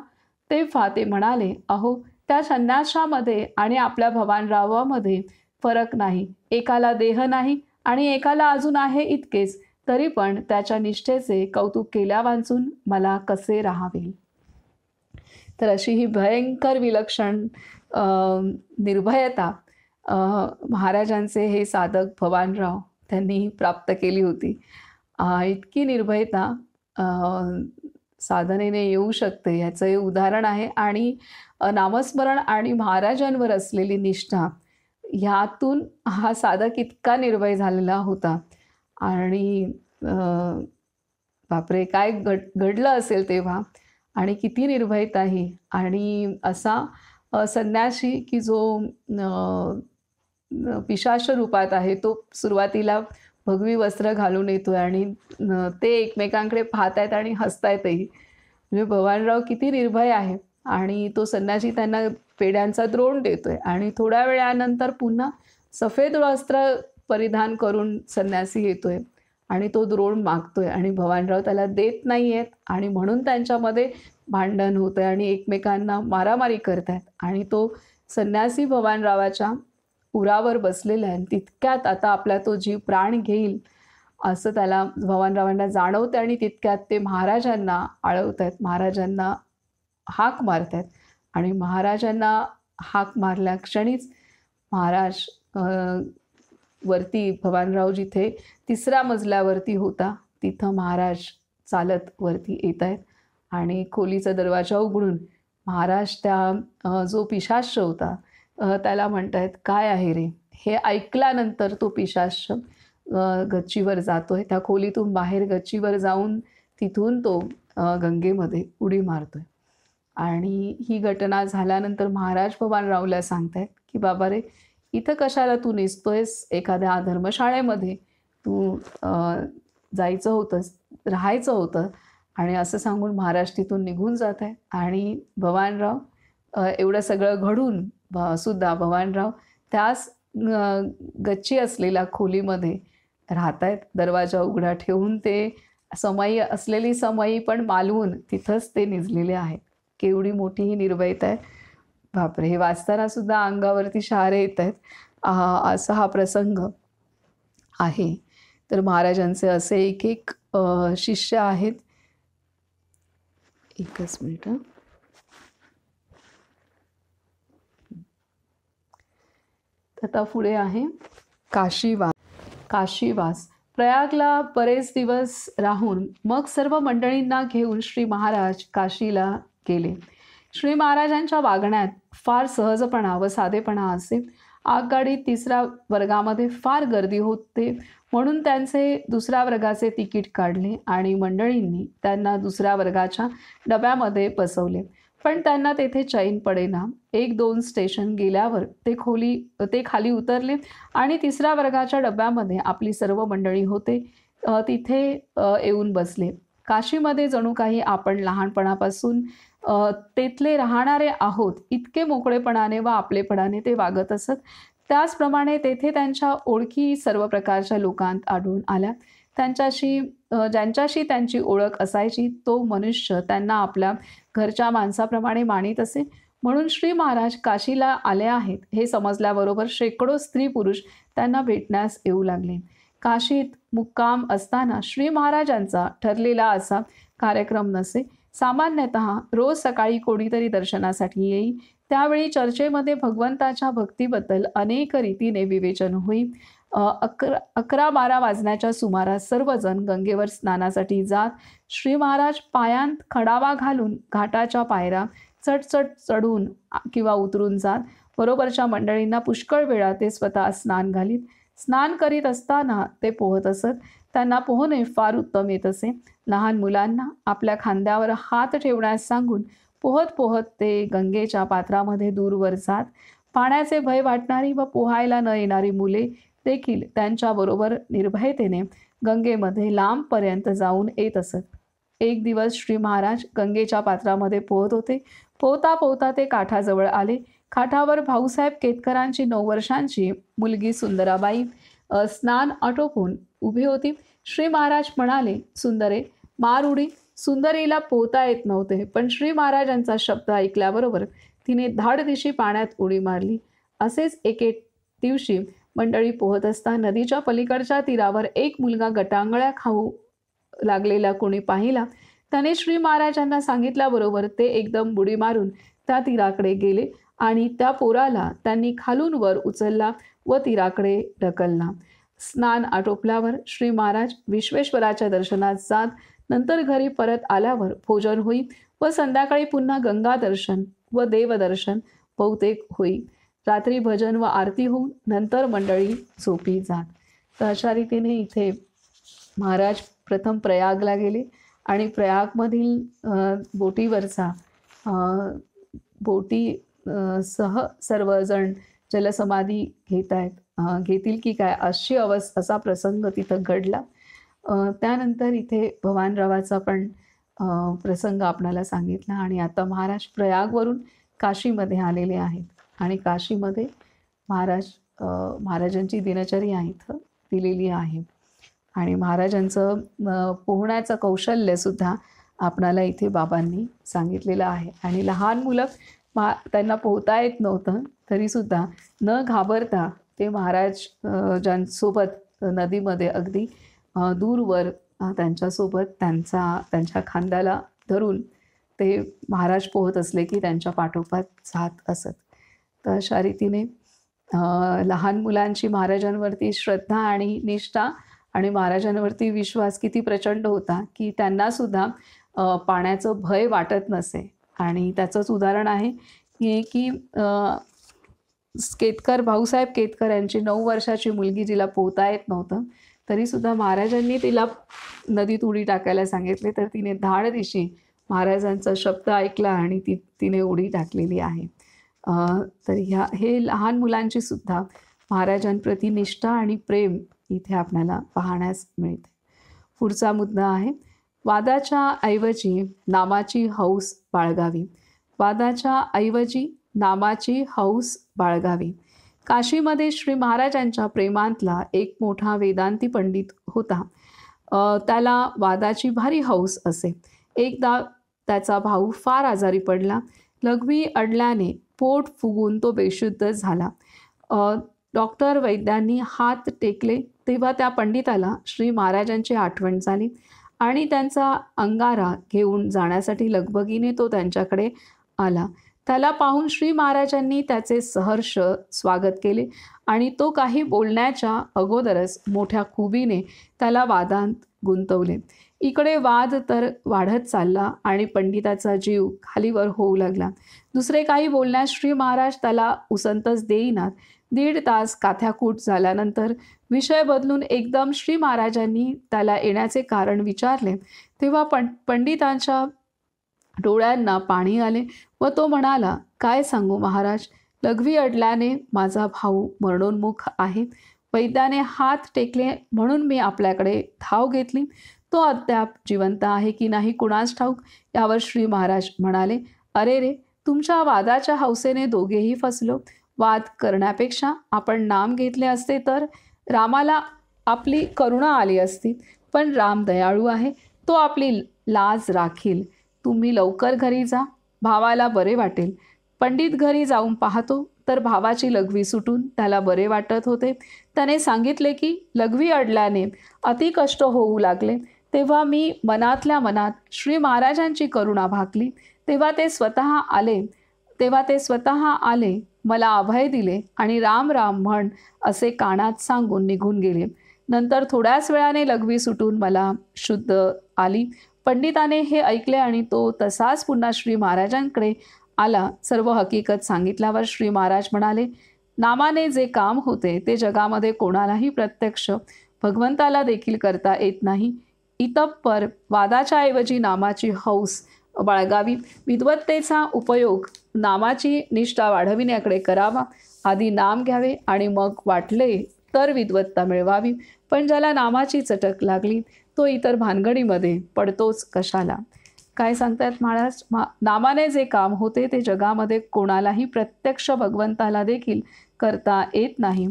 तेव्हा ते म्हणाले, अहो, त्या संन्याशामध्ये आणि आपल्या भवानरावामध्ये फरक नाही. एकाला देह नाही आणि एकाला अजून आहे इतकेच, तरी पण त्याच्या निष्ठेचे कौतुक केल्या वाचून मला कसे राहावे. तर अशी ही भयंकर विलक्षण निर्भयता महाराजांचे हे साधक भवानराव त्यांनी प्राप्त केली होती. इतकी निर्भयता साधनेने येऊ शकते याचं हे उदाहरण आहे. आणि नामस्मरण आणि महाराजांवर असलेली निष्ठा ह्यातून हा साधक इतका निर्भय झालेला होता. आणि बापरे, काय घडलं असेल तेव्हा आणि किती निर्भयता ही. आणि असा संन्यासी की जो पिशाच रूपात आहे, तो सुरुवातीला भगवी वस्त्र घालून येतोय आणि ते एकमेकांकडे पाहत आहेत आणि हसतायतही. म्हणजे भवानराव किती निर्भय आहे. आणि तो संन्यासी त्यांना पेढ्यांचा द्रोण देतोय आणि थोड्या वेळानंतर पुन्हा सफेद वस्त्र परिधान करून संन्यासी येतोय आणि तो द्रोण मागतोय आणि भवानराव त्याला देत नाही आहेत आणि म्हणून त्यांच्यामध्ये भांडण होतंय आणि एकमेकांना मारामारी करत आहेत. आणि तो संन्यासी भवानरावाच्या उरावर बसलेला आहे. तितक्यात आता आपला तो जीव प्राण घेईल असं त्याला भवानरावांना जाणवतं आणि तितक्यात ते महाराजांना आळवत आहेत, महाराजांना हाक मारत आहेत. आणि महाराजांना हाक मारल्या क्षणीच महाराज वरती भवानराव जिथे 3ऱ्या मजल्यावरती होता तिथं महाराज चालत वरती येत आहेत आणि खोलीचा दरवाजा उघडून महाराज त्या जो पिशाच होता त्याला म्हणतायत, काय आहे रे? हे ऐकल्यानंतर तो पिशाच गच्चीवर जातोय. त्या खोलीतून बाहेर गच्चीवर जाऊन तिथून तो गंगेमध्ये उडी मारतोय. आणि ही घटना झाल्यानंतर महाराज भवानरावला सांगतायत की बाबा रे, इथं कशाला तू निसतोयस? एखाद्या धर्मशाळेमध्ये तू जायचं होतंस. राहायचं होतं आणि असं सांगून महाराज तिथून निघून जात आहे. आणि भवानराव एवढं सगळं घडून सुद्धा भवानराव त्याच गच्ची असलेल्या खोलीमध्ये राहत आहेत. दरवाजा उघडा ठेवून ते समई असलेली समई पण मालवून तिथंच ते निजलेले आहेत. केवढी मोठी ही निर्भयता आहे. बापरे, हे वाचताना सुद्धा अंगावरती शहारे येत आहेत. असा हा प्रसंग आहे. तर महाराजांचे असे एक एक शिष्य आहेत. एकच मिनिट. आता पुढे आहे काशीवास. काशीवास. प्रयागला बरेच दिवस राहून मग सर्व मंडळींना घेऊन श्री महाराज काशीला गेले. श्री महाराजांच्या वागण्यात फार सहजपणा व साधेपणा असे. आगगाडीत 3ऱ्या वर्गामध्ये फार गर्दी होते म्हणून त्यांचे 2ऱ्या वर्गाचे तिकीट काढले आणि मंडळींनी त्यांना 2ऱ्या वर्गाच्या डब्यामध्ये बसवले. पण त्यांना तेथे चैन पडेना. 1-2 स्टेशन गेल्यावर ते खाली उतरले आणि 3ऱ्या वर्गाच्या डब्यामध्ये आपली सर्व मंडळी होते तिथे येऊन बसले. काशीमध्ये जणू काही आपण लहानपणापासून तेथले राहणारे आहोत इतके मोकळेपणाने व आपलेपणाने ते वागत असत. त्याचप्रमाणे तेथे त्यांच्या ओळखी सर्व प्रकारच्या लोकांत आढळून आल्या. ज्यांच्याशी त्यांची ओळख असायची तो मनुष्य त्यांना आपल्या घरच्या माणसाप्रमाणे मानित असे. म्हणून श्री महाराज काशीला आले आहेत हे समजल्याबरोबर शेकडो स्त्री पुरुष त्यांना भेटण्यास येऊ लागले. काशीत मुक्काम असताना श्री महाराजांचा ठरलेला असा कार्यक्रम नसे. सामान्यतः रोज सकाळी कोणीतरी दर्शनासाठी येई. त्यावेळी चर्चेमध्ये भगवंताच्या भक्तीबद्दल अनेक रीतीने विवेचन होई. 11-12 वाजण्याच्या सुमारास सर्वजण गंगेवर स्नानासाठी जात. श्री महाराज पायांत खडावा घालून घाटाच्या पायऱ्या चढ चढून किंवा उतरून जात. बरोबरच्या मंडळींना पुष्कळ वेळा ते स्वतः स्नान घालीत. स्नान करीत असताना ते पोहत असत. त्यांना पोहणे फार उत्तम येत असे. लहान मुलांना आपल्या खांद्यावर हात ठेवण्यास सांगून पोहत पोहत ते गंगेच्या पात्रामध्ये दूरवर जात. पाण्याचे भय वाटणारी व पोहायला न येणारी मुले देखील त्यांच्याबरोबर निर्भयतेने गंगेमध्ये लांबपर्यंत जाऊन येत असत. एक दिवस श्री महाराज गंगेच्या पात्रामध्ये पोहत होते. पोहता पोहता ते काठाजवळ आले. काठावर भाऊसाहेब केतकरांची 9 वर्षांची मुलगी सुंदराबाई स्नान आटोपून उभी होती. श्री महाराज म्हणाले, सुंदरे मार उडी. सुंदरीला पोहता येत नव्हते पण श्री महाराजांचा शब्द ऐकल्याबरोबर तिने धाडदिशी पाण्यात उडी मारली. असेच एके दिवशी मंडळी पोहत असता नदीच्या पलीकडच्या तीरावर एक मुलगा गटांगळ्या खाऊ लागलेला कोणी पाहिला. त्याने श्री महाराजांना सांगितल्याबरोबर ते एकदम बुडी मारून त्या तीराकडे गेले आणि त्या पोराला त्यांनी खालून वर उचलला व तीराकडे ढकलला. स्नान आटोपल्यावर श्री महाराज विश्वेश्वराच्या दर्शनात जात. नंतर घरी परत आल्यावर भोजन होई व संध्याकाळी पुन्हा गंगा दर्शन व देवदर्शन बहुतेक होई. रात्री भजन व आरती होऊन नंतर मंडळी झोपी जात. तर अशा रीतीने इथे महाराज प्रथम प्रयागला गेले आणि प्रयागमधील बोटीवरचा बोटी सह सर्वजण जलसमाधी घेतील की काय अशी असा प्रसंग तिथं घडला. त्यानंतर इथे भवानरावाचा पण प्रसंग आपणाला सांगितला. आणि आता महाराज प्रयागवरून काशीमध्ये आलेले आहेत आणि काशीमध्ये महाराजांची दिनचर्या इथं दिलेली आहे आणि महाराजांचं पोहण्याचं कौशल्यसुद्धा आपणाला इथे बाबांनी सांगितलेलं आहे. आणि लहान मुलं त्यांना पोहता येत नव्हतं तरीसुद्धा न घाबरता ते महाराजांसोबत नदीमध्ये अगदी दूरवर त्यांच्यासोबत त्यांच्या खांद्याला धरून ते महाराज पोहत असले की त्यांच्या पाठोपाठ जात असत. तर अशा रीतीने लहान मुलांची महाराजांवरती श्रद्धा आणि निष्ठा आणि महाराजांवरती विश्वास किती प्रचंड होता की त्यांनासुद्धा पाण्याचं भय वाटत नसे. आणि त्याचंच उदाहरण आहे की भाऊसाहेब केतकर यांची 9 वर्षाची मुलगी जिला पोहता येत नव्हतं तरीसुद्धा महाराजांनी तिला नदीत उडी टाकायला सांगितले तर तिने धाडदिशी महाराजांचा शब्द ऐकला आणि तिने उडी टाकलेली आहे. तर हे लहान मुलांची सुद्धा महाराजांप्रती निष्ठा आणि प्रेम इथे आपल्याला पाहण्यास मिळते. पुढचा मुद्दा आहे वादाच्या ऐवजी नामाची हौस बाळगावी. वादाच्या ऐवजी नामाची हौस बाळगावी. काशीमध्ये श्री महाराजांच्या प्रेमातला एक मोठा वेदांती पंडित होता. त्याला वादाची भारी हौस असे. एकदा त्याचा भाऊ फार आजारी पडला. लघवी अडल्याने पोट फुगून तो बेशुद्ध झाला. डॉक्टर वैद्यांनी हात टेकले तेव्हा त्या पंडिताला श्री महाराजांची आठवण झाली आणि त्यांचा अंगारा घेऊन जाण्यासाठी लगबगीने तो त्यांच्याकडे आला. त्याला पाहून श्री महाराजांनी त्याचे सहर्ष स्वागत केले आणि तो काही बोलण्याच्या अगोदरच मोठ्या खुबीने त्याला वादांत गुंतवले. इकडे वाद तर वाढत चालला आणि पंडिताचा जीव खालीवर होऊ लागला. दुसरे काही तेव्हाच श्री महाराज त्याला उसंतच देईनात. 1.5 तास काथ्याकूट झाल्यानंतर विषय बदलून एकदम श्री महाराजांनी त्याला येण्याचे कारण विचारले तेव्हा पंडितांच्या डोळ्यांना पाणी आले व तो म्हणाला, काय सांगू महाराज, लघवी अडल्याने माझा भाऊ मरणोन्मुख आहे. वैद्याने हात टेकले म्हणून मी आपल्याकडे धाव घेतली. तो अद्याप जिवंत आहे की नाही कुणास ठाऊक. यावर श्री महाराज म्हणाले, अरे रे, तुमच्या वादाच्या हौसेने दोघेही फसलो. वाद करण्यापेक्षा आपण नाम घेतले असते तर रामाला आपली करुणा आली असती. पण राम दयाळू आहे, तो आपली लाज राखील. तुम्ही लवकर घरी जा, भावाला बरे वाटेल. पंडित घरी जाऊन पाहतो तर भावाची लघवी सुटून त्याला बरे वाटत होते. त्याने सांगितले की लघवी अडल्याने अति कष्ट होऊ लागले. तेव्हा मी मनातल्या मनात श्री महाराजांची करुणा भाकली. तेव्हा ते स्वतः आले, मला अभय दिले आणि राम राम म्हण असे कानात सांगून निघून गेले. नंतर थोड्याच वेळाने लघवी सुटून मला शुद्ध आली. पंडिताने हे ऐकले आणि तो तसाच पुन्हा श्री महाराजांकडे आला. सर्व हकीकत सांगितल्यावर श्री महाराज म्हणाले, नामाने जे काम होते ते जगामध्ये कोणालाही प्रत्यक्ष भगवंताला देखील करता येत नाही. इतप्पर वादाच्या ऐवजी नामाची हौस बाळगावी. विद्वत्तेचा उपयोग नामाची निष्ठा वाढविण्याकडे करावा. आधी नाम घ्यावे आणि मग वाटले तर विद्वत्ता मिळवावी. पण ज्याला नामाची चटक लागली तो इतर भानगडीमध्ये पडतोच कशाला. काय सांगतायत महाराज, नामाने जे काम होते ते जगामध्ये कोणालाही प्रत्यक्ष भगवंताला देखील करता येत नाही.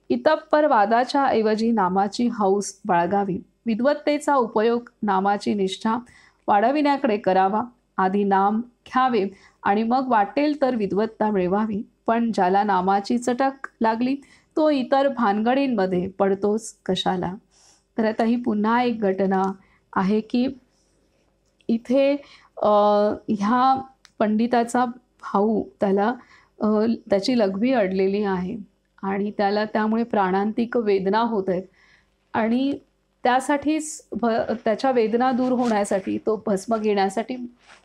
इतप्पर वादाच्या ऐवजी नामाची हौस बाळगावी. विद्वत्तेचा उपयोग नामाची निष्ठा वाढविण्याकडे करावा. आधी नाम घ्यावे आणि मग वाटेल तर विद्वत्ता मिळवावी. पण ज्याला नामाची चटक लागली तो इतर भानगडींमध्ये पडतोच कशाला. तर आता ही पुन्हा एक घटना आहे की इथे ह्या पंडिताचा भाऊ त्याला त्याची लघवी अडलेली आहे आणि त्याला त्यामुळे प्राणांतिक वेदना होत आहेत आणि त्यासाठीच त्याच्या वेदना दूर होण्यासाठी तो भस्म घेण्यासाठी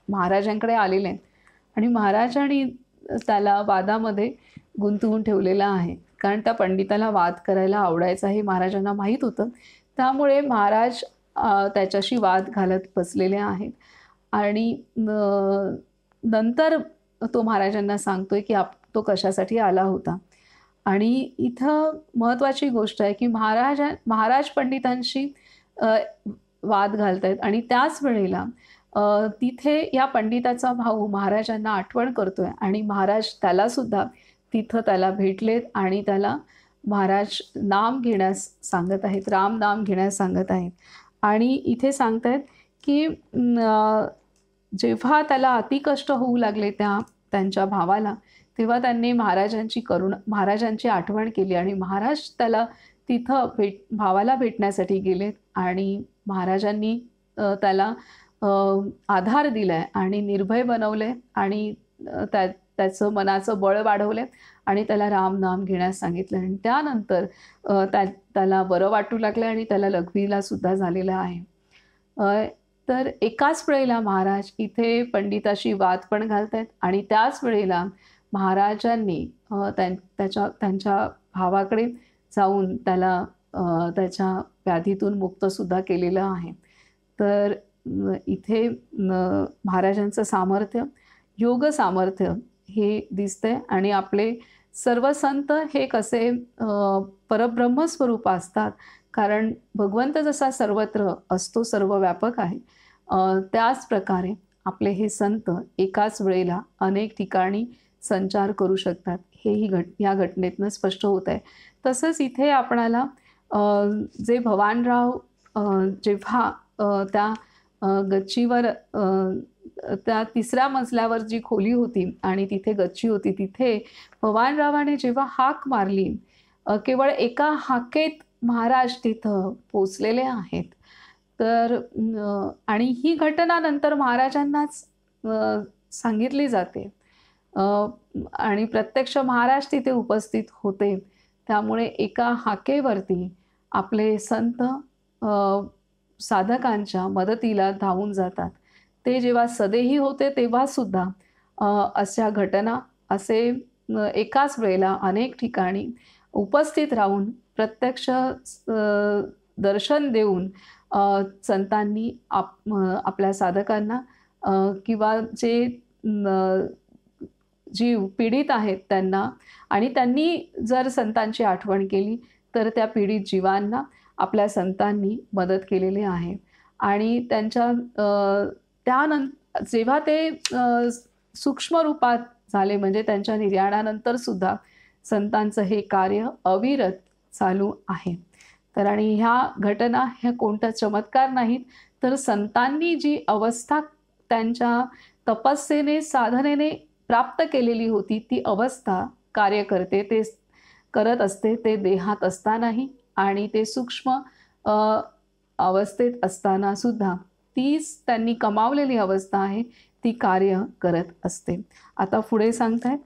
महाराजांकडे आलेले आहेत आणि महाराजांनी त्याला वादामध्ये गुंतवून ठेवलेला आहे. कारण त्या पंडिताला वाद करायला आवडायचं हे महाराजांना माहीत होतं. त्यामुळे महाराज त्याच्याशी वाद घालत बसलेले आहेत आणि नंतर तो महाराजांना सांगतोय की तो कशासाठी आला होता. आणि इथं महत्त्वाची गोष्ट आहे की महाराज पंडितांशी वाद घालत आहेत आणि त्याच वेळेला तिथे या पंडिताचा भाऊ महाराजांना आठवण करतोय आणि महाराज त्यालासुद्धा तिथं त्याला भेटलेत आणि त्याला महाराज नाम घेण्यास सांगत आहेत, राम नाम घेण्यास सांगत आहेत. आणि इथे सांगत आहेत की जेव्हा त्याला अतिकष्ट होऊ लागले त्यांच्या भावाला तेव्हा त्यांनी महाराजांची आठवण केली आणि महाराज त्याला तिथं भावाला भेटण्यासाठी गेलेत आणि महाराजांनी त्याला आधार दिलाय आणि निर्भय बनवले आणि त्याचं मनाचं बळ वाढवले आणि त्याला राम नाम घेण्यास सांगितलं आणि त्यानंतर त्याला बरं वाटू लागलं आणि त्याला लघवीला सुद्धा झालेलं आहे. तर एकाच वेळेला महाराज इथे पंडिताशी वाद पण घालतायत आणि त्याच वेळेला महाराजांनी त्यांच्या भावाकडे जाऊन त्याला त्याच्या व्याधीतून मुक्तसुद्धा केलेलं आहे. तर इथे महाराजांचं सामर्थ्य, योग सामर्थ्य हे दिसतंय आणि आपले सर्व संत हे कसे परब्रह्मस्वरूप असतात. कारण भगवंत जसा सर्वत्र असतो, सर्व व्यापक आहे त्याच प्रकारे आपले हे संत एकाच वेळेला अनेक ठिकाणी संचार करू शकतात, हेही या घटनेतनं स्पष्ट होत आहे. तसंच इथे आपणाला जे भवानराव जेव्हा त्या गच्चीवर त्या तिसऱ्या मजल्यावर जी खोली होती आणि तिथे गच्ची होती, तिथे भवानरावाने जेव्हा हाक मारली, केवळ एका हाकेत महाराज तिथं पोचलेले आहेत. तर आणि ही घटना नंतर महाराजांनाच सांगितली जाते. अ, आणि प्रत्यक्ष महाराज तिथे उपस्थित होते. त्यामुळे एका हाकेवरती आपले संत साधकांच्या मदतीला धावून जातात. ते जेव्हा सदेही होते तेव्हासुद्धा अशा घटना असे एकाच वेळेला अनेक ठिकाणी उपस्थित राहून प्रत्यक्ष दर्शन देऊन संतांनी आपल्या साधकांना किंवा जे जीव पीडित आहेत त्यांना आणि त्यांनी जर संतांची आठवण केली तर त्या पीडित जीवांना आपल्या संतांनी मदत केलेली आहे. आणि त्यांच्या जेव्हा ते सूक्ष्म रूपात झाले म्हणजे त्यांच्या निर्याणानंतर सुद्धा संतांचं हे कार्य अविरत चालू आहे. तर आणि ह्या घटना ह्या कोणता चमत्कार नाहीत, तर संतांनी जी अवस्था त्यांच्या तपस्येने साधनेने प्राप्त केलेली होती ती अवस्था कार्य करते, ते करत असते, ते देहात असतानाही आणि ते सूक्ष्म अवस्थेत असताना सुद्धा तीच त्यांनी कमावलेली अवस्था आहे, ती कार्य करत असते. आता पुढे सांगतायत,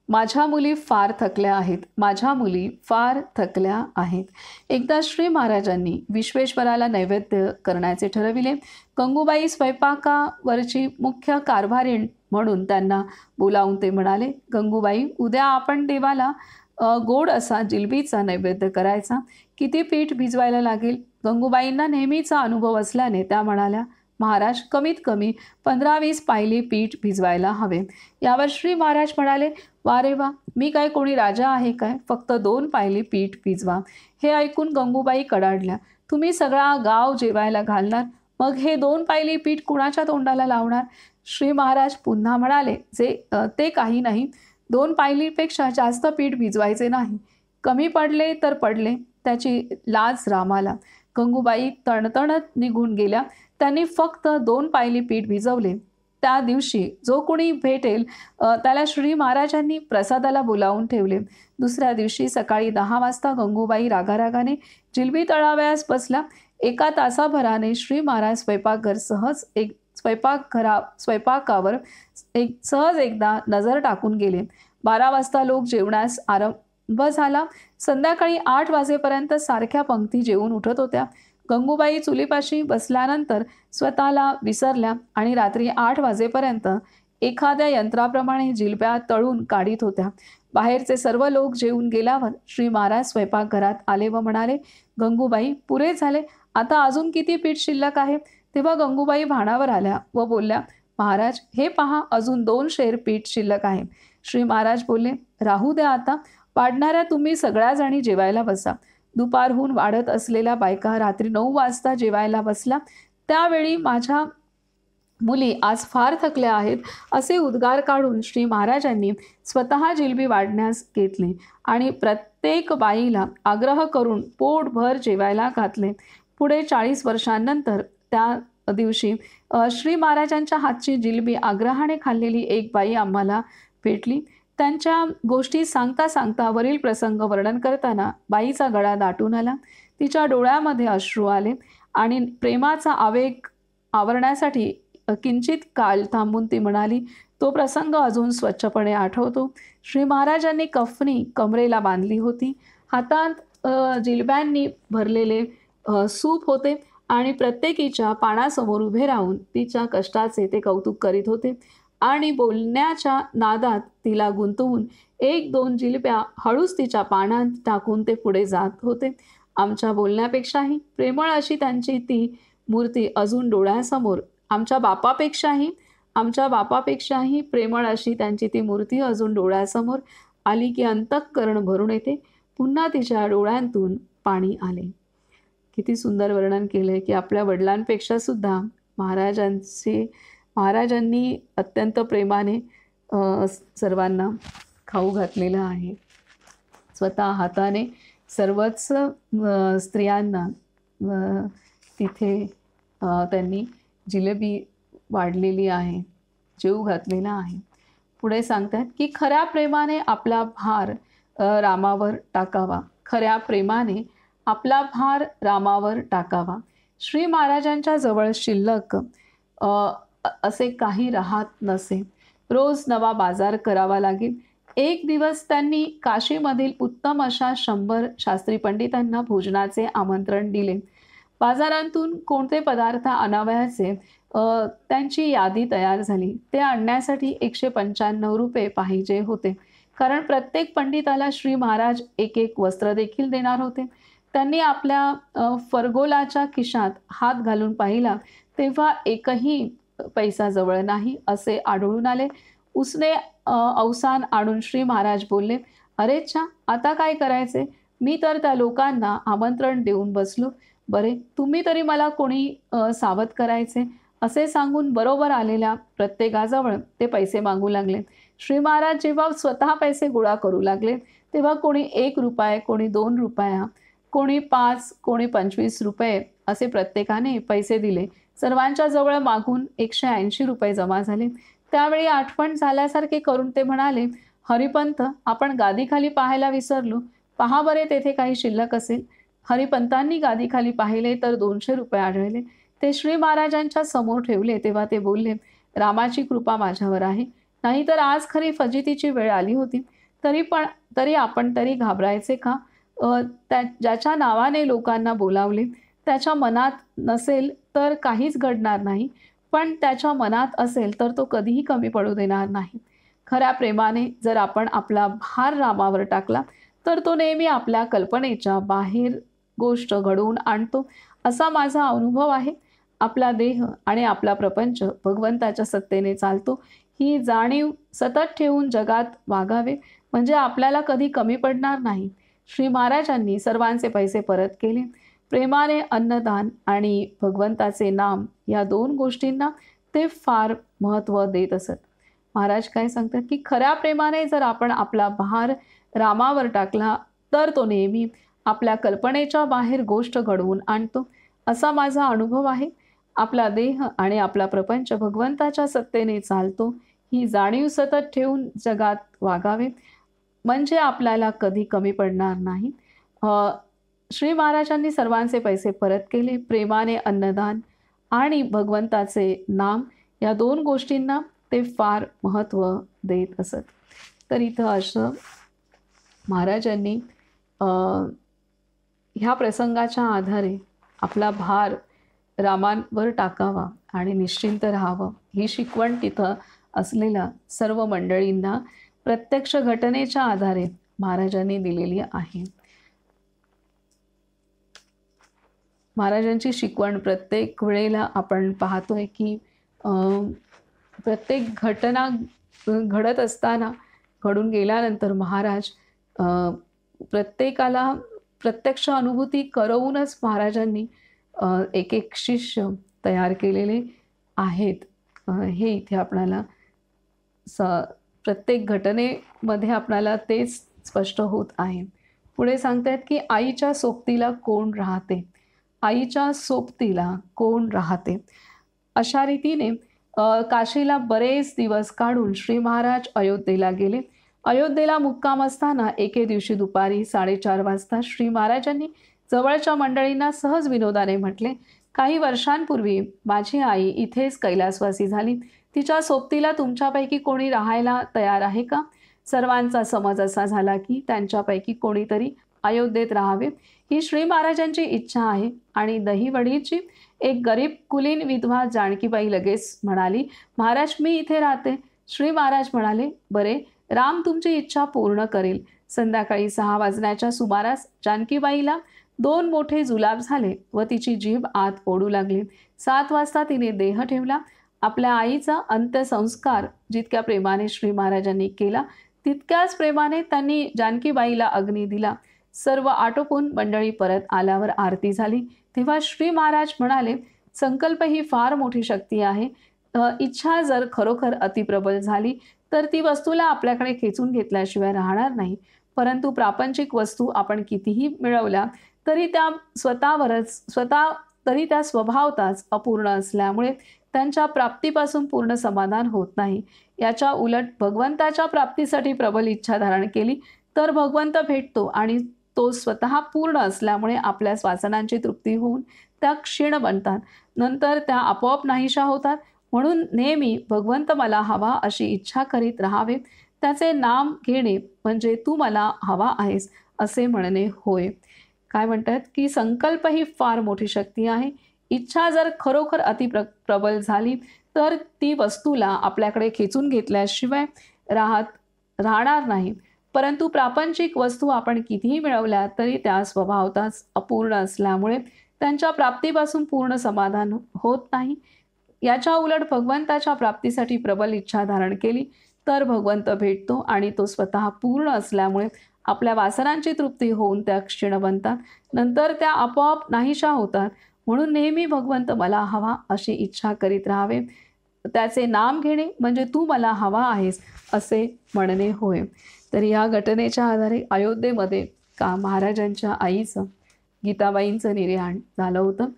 माझ्या मुली फार थकल्या आहेत, माझ्या मुली फार थकल्या आहेत. एकदा श्री महाराजांनी विश्वेश्वराला नैवेद्य करण्याचे ठरविले. गंगूबाई स्वयंपाकावरची मुख्य कारभारीण म्हणून त्यांना बोलावून ते म्हणाले, गंगूबाई, उद्या आपण देवाला गोड असा जिलबीचा नैवेद्य करायचा. किती पीठ भिजवायला लागेल? गंगूबाईंना नेहमीचा अनुभव असल्याने त्या म्हणाल्या, महाराज, कमीत कमी 15-20 पायली पीठ भिजवायला हवे. यावर श्री महाराज म्हणाले, वा रे वा, मी काय कोणी राजा आहे काय? फक्त 2 पायली पीठ भिजवा. हे ऐकून गंगूबाई कडाडल्या. तुम्ही सगळा गाव जेवायला घालणार, मग हे 2 पायली पीठ कुणाच्या तोंडाला लावणार? श्री महाराज पुन्हा म्हणाले, ते काही नाही, 2 पायलीपेक्षा जास्त पीठ भिजवायचे नाही. कमी पडले तर पडले, त्याची लाज रामाला. गंगूबाई तणतणत निघून गेल्या. त्यांनी फक्त 2 पायली पीठ भिजवले. त्या दिवशी जो कोणी भेटेल त्याला श्री महाराजांनी प्रसादाला बोलावून ठेवले. दुसऱ्या दिवशी सकाळी 10 वाजता गंगूबाई रागारागाने जिलबी तळावयास बसला. 1 तासाभराने श्री महाराज स्वयंपाकावर सहज एकदा नजर टाकून गेले. 12 वाजता लोक जेवणास आरंभ झाला. संध्याकाळी 8 वाजेपर्यंत सारख्या पंक्ती जेवून उठत होत्या. गंगूबाई चुलीपाशी बसल्यानंतर स्वतःला विसरल्या आणि रात्री 8 वाजेपर्यंत एखाद्या यंत्राप्रमाणे जिलब्या तळून काढीत होत्या. बाहेरचे सर्व लोक जेवून गेल्यावर श्री महाराज स्वयंपाकघरात आले व म्हणाले, गंगूबाई, पुरे झाले, आता अजून किती पीठ शिल्लक आहे? तेव्हा गंगूबाई भानावर आल्या व बोलल्या, महाराज, हे पहा, अजून 2 शेर पीठ शिल्लक आहे. श्री महाराज बोलले, राहू द्या, आता वाढणाऱ्या तुम्ही सगळ्या जणी जेवायला बसा. दुपारहून वाढत असलेल्या बायका रात्री 9 वाजता जेवायला बसल्या. त्यावेळी माझ्या मुली आज फार थकल्या आहेत असे उद्गार काढून श्री महाराजांनी स्वतः जिलबी वाढण्यास घेतली आणि प्रत्येक बाईला आग्रह करून पोटभर जेवायला घातले. पुढे 40 वर्षांनंतर त्या दिवशी श्री महाराजांच्या हातची जिलबी आग्रहाने खाल्लेली एक बाई आम्हाला भेटली. त्यांच्या गोष्टी सांगता सांगता वरील प्रसंग वर्णन करताना बाईचा गळा दाटून आला. तिच्या डोळ्यामध्ये अश्रू आले आणि प्रेमाचा आवेग आवरण्यासाठी किंचित काळ थांबून ती म्हणाली, तो प्रसंग अजून स्वच्छपणे आठवतो. श्री महाराजांनी कफनी कमरेला बांधली होती. हातात जिलब्यांनी भरलेले सूप होते आणि प्रत्येकीच्या पानासमोर उभे राहून तिच्या कष्टाचे ते कौतुक करीत होते आणि बोलण्याच्या नादात तिला गुंतवून 1-2 जिलब्या हळूच तिच्या पानात टाकून ते पुढे जात होते. आमच्या बोलण्यापेक्षाही प्रेमळ अशी त्यांची ती मूर्ती अजून डोळ्यासमोर, आमच्या बापापेक्षाही प्रेमळ अशी त्यांची ती मूर्ती अजून डोळ्यासमोर आली की अंतःकरण भरून येते. पुन्हा तिच्या डोळ्यांतून पाणी आले. किती सुंदर वर्णन केलं आहे की आपल्या वडिलांपेक्षा सुद्धा महाराजांनी अत्यंत प्रेमाने सर्वांना खाऊ घातलेलं आहे. स्वतः हाताने सर्वच स्त्रियांना तिथे त्यांनी जिलेबी वाढलेली आहे, जेवू घातलेला आहे. पुढे सांगतात की खऱ्या प्रेमाने आपला भार रामावर टाकावा, खऱ्या प्रेमाने आपला भार रामावर टाकावा. श्री महाराजांच्या जवळ शिल्लक असे काही राहत नसे. रोज नवा बाजार करावा लागेल. एक दिवस त्यांनी काशीमधील उत्तम अशा 100 शास्त्री पंडितांना भोजनाचे आमंत्रण दिले. बाजारातून कोणते पदार्थ आणावयाचे त्यांची यादी तयार झाली. ते आणण्यासाठी 195 रुपये पाहिजे होते, कारण प्रत्येक पंडिताला श्री महाराज एक वस्त्र देखील देणार होते. त्यांनी आपल्या फरगोलाच्या खिशात हात घालून पाहिला तेव्हा एकही पैसा जवळ नाही असे आढळून आले. उसने अवसान आणून श्री महाराज बोलले, अरे छा, आता काय करायचे? मी तर त्या लोकांना आमंत्रण देऊन बसलो. बरे, तुम्ही तरी मला कोणी सावध करायचे? असे सांगून बरोबर आलेल्या प्रत्येकाजवळ ते पैसे मागू लागले. श्री महाराज जेव्हा स्वतः पैसे गोळा करू लागले तेव्हा कोणी 1 रुपया, कोणी 2 रुपया, कोणी 5, कोणी 25 रुपये असे प्रत्येकाने पैसे दिले. सर्वांच्या जवळ मागून 180 रुपये जमा झाले. त्यावेळी आठवण झाल्यासारखे करून ते म्हणाले, हरिपंत, आपण गादीखाली पाहायला विसरलो. पहा बरे, तेथे काही शिल्लक असेल. हरिपंतांनी गादीखाली पाहिले तर 200 रुपये आढळले. ते श्री महाराजांच्या समोर ठेवले तेव्हा ते बोलले, रामाची कृपा माझ्यावर आहे. नाहीतर आज खरी फजितीची वेळ आली होती. तरी आपण घाबरायचे का? ज्याच्या नावाने लोकांना बोलावले त्याच्या मनात नसेल तर काहीच घडणार नाही, पण त्याच्या मनात असेल तर तो कधीही कमी पडू देणार नाही. खऱ्या प्रेमाने जर आपण आपला भार रामावर टाकला तर तो नेहमी आपल्या कल्पनेच्या बाहेर गोष्ट घडवून आणतो, असा माझा अनुभव आहे. आपला देह आणि आपला प्रपंच भगवंताच्या सत्तेने चालतो, ही जाणीव सतत ठेवून जगात वागावे, म्हणजे आपल्याला कधी कमी पडणार नाही. श्री महाराजांनी सर्वांचे पैसे परत केले. प्रेमाने अन्नदान आणि भगवंताचे नाम या 2 गोष्टींना ते फार महत्त्व देत असत. महाराज काय सांगतात की खऱ्या प्रेमाने जर आपण आपला भार रामावर टाकला तर तो नेहमी आपल्या कल्पनेच्या बाहेर गोष्ट घडवून आणतो, असा माझा अनुभव आहे. आपला देह आणि आपला प्रपंच भगवंताच्या सत्तेने चालतो, ही जाणीव सतत ठेवून जगात वागावे, म्हणजे आपल्याला कधी कमी पडणार नाही. श्री महाराजांनी सर्वांचे पैसे परत केले. प्रेमाने अन्नदान आणि भगवंताचे नाम या 2 गोष्टींना ते फार महत्त्व देत असत. तर इथं असं महाराजांनी ह्या प्रसंगाच्या आधारे आपला भार रामांवर टाकावा आणि निश्चिंत राहावं, ही शिकवण तिथं असलेल्या सर्व मंडळींना प्रत्यक्ष घटनेच्या आधारे महाराजांनी दिलेली आहे. महाराजांची शिकवण प्रत्येक वेळेला आपण पाहतोय की प्रत्येक घटना घडत असताना, घडून गेल्यानंतर महाराज प्रत्येकाला प्रत्यक्ष अनुभूती करवूनच महाराजांनी एक शिष्य तयार केलेले आहेत. हे इथे आपल्याला प्रत्येक घटनेमध्ये आपल्याला तेच स्पष्ट होत आहे. पुढे सांगतात की आईच्या सोबतीला कोण राहते, आईच्या सोबतीला कोण राहते. अशा रीतीने काशीला बरेच दिवस काढून श्री महाराज अयोध्येला गेले. अयोध्येला मुक्काम असताना एके दिवशी दुपारी 4:30 वाजता श्री महाराजांनी जवळच्या मंडळींना सहज विनोदाने म्हटले, काही वर्षांपूर्वी माझी आई इथेच कैलासवासी झाली. तिच्या सोबतीला तुमच्यापैकी कोणी राहायला तयार आहे का? सर्वांचा समज असा झाला की त्यांच्यापैकी कोणीतरी अयोध्येत राहावे, ही श्री महाराजांची इच्छा आहे. आणि दहीवडीची एक गरीब कुलीन विधवा जानकीबाई लगेच म्हणाली, महाराज, मी इथे राहते. श्री महाराज म्हणाले, बरे, राम तुमची इच्छा पूर्ण करेल. संध्याकाळी 6 वाजण्याच्या सुमारास जानकीबाईला 2 मोठे जुलाब झाले व तिची जीभ आत ओढू लागली. 7 वाजता तिने देह ठेवला. आपल्या आईचा अंत्यसंस्कार जितक्या प्रेमाने श्री महाराजांनी केला तितक्याच प्रेमाने त्यांनी जानकीबाईला अग्नी दिला. सर्व आटोपून मंडळी परत आल्यावर आरती झाली. तेव्हा श्री महाराज म्हणाले, संकल्प ही फार मोठी शक्ती आहे. इच्छा जर खरोखर अतिप्रबल झाली तर ती वस्तूला आपल्याकडे खेचून घेतल्याशिवाय राहणार नाही. परंतु प्रापंचिक वस्तू आपण कितीही मिळवल्या तरी त्या स्वभावताच अपूर्ण असल्यामुळे त्यांच्या प्राप्तीपासून पूर्ण समाधान होत नाही. याच्या उलट भगवंताच्या प्राप्तीसाठी प्रबल इच्छा धारण केली तर भगवंत भेटतो आणि तो स्वतः पूर्ण असल्यामुळे आपल्या वासनांची तृप्ती होऊन त्या क्षीण बनतात, नंतर त्या आपोआप नाहीशा होतात. म्हणून नेहमी भगवंत मला हवा अशी इच्छा करीत राहावे. त्याचे नाम घेणे म्हणजे तू मला हवा आहेस असे म्हणणे होय. काय म्हणतात की संकल्प ही फार मोठी शक्ती आहे. इच्छा जर खरोखर प्रबल झाली तर ती वस्तूला आपल्याकडे खेचून घेतल्याशिवाय राहणार नाही. परंतु प्रापंचिक वस्तू आपण कितीही मिळवल्या तरी त्या स्वभावताच अपूर्ण असल्यामुळे त्यांच्या प्राप्तीपासून पूर्ण समाधान होत नाही. याच्या उलट भगवंताच्या प्राप्तीसाठी प्रबल इच्छा धारण केली तर भगवंत भेटतो आणि तो स्वतः पूर्ण असल्यामुळे आपल्या वासनांची तृप्ती होऊन त्या क्षीण बनतात, नंतर त्या आपोआप नाहीशा होतात. म्हणून नेहमी भगवंत मला हवा अशी इच्छा करीत राहावे. त्याचे नाम घेणे म्हणजे तू मला हवा आहेस असे म्हणणे होय. तर या घटनेच्या आधारे अयोध्येमध्ये महाराजांच्या आईचं, गीताबाईंचं निर्याण झालं होतं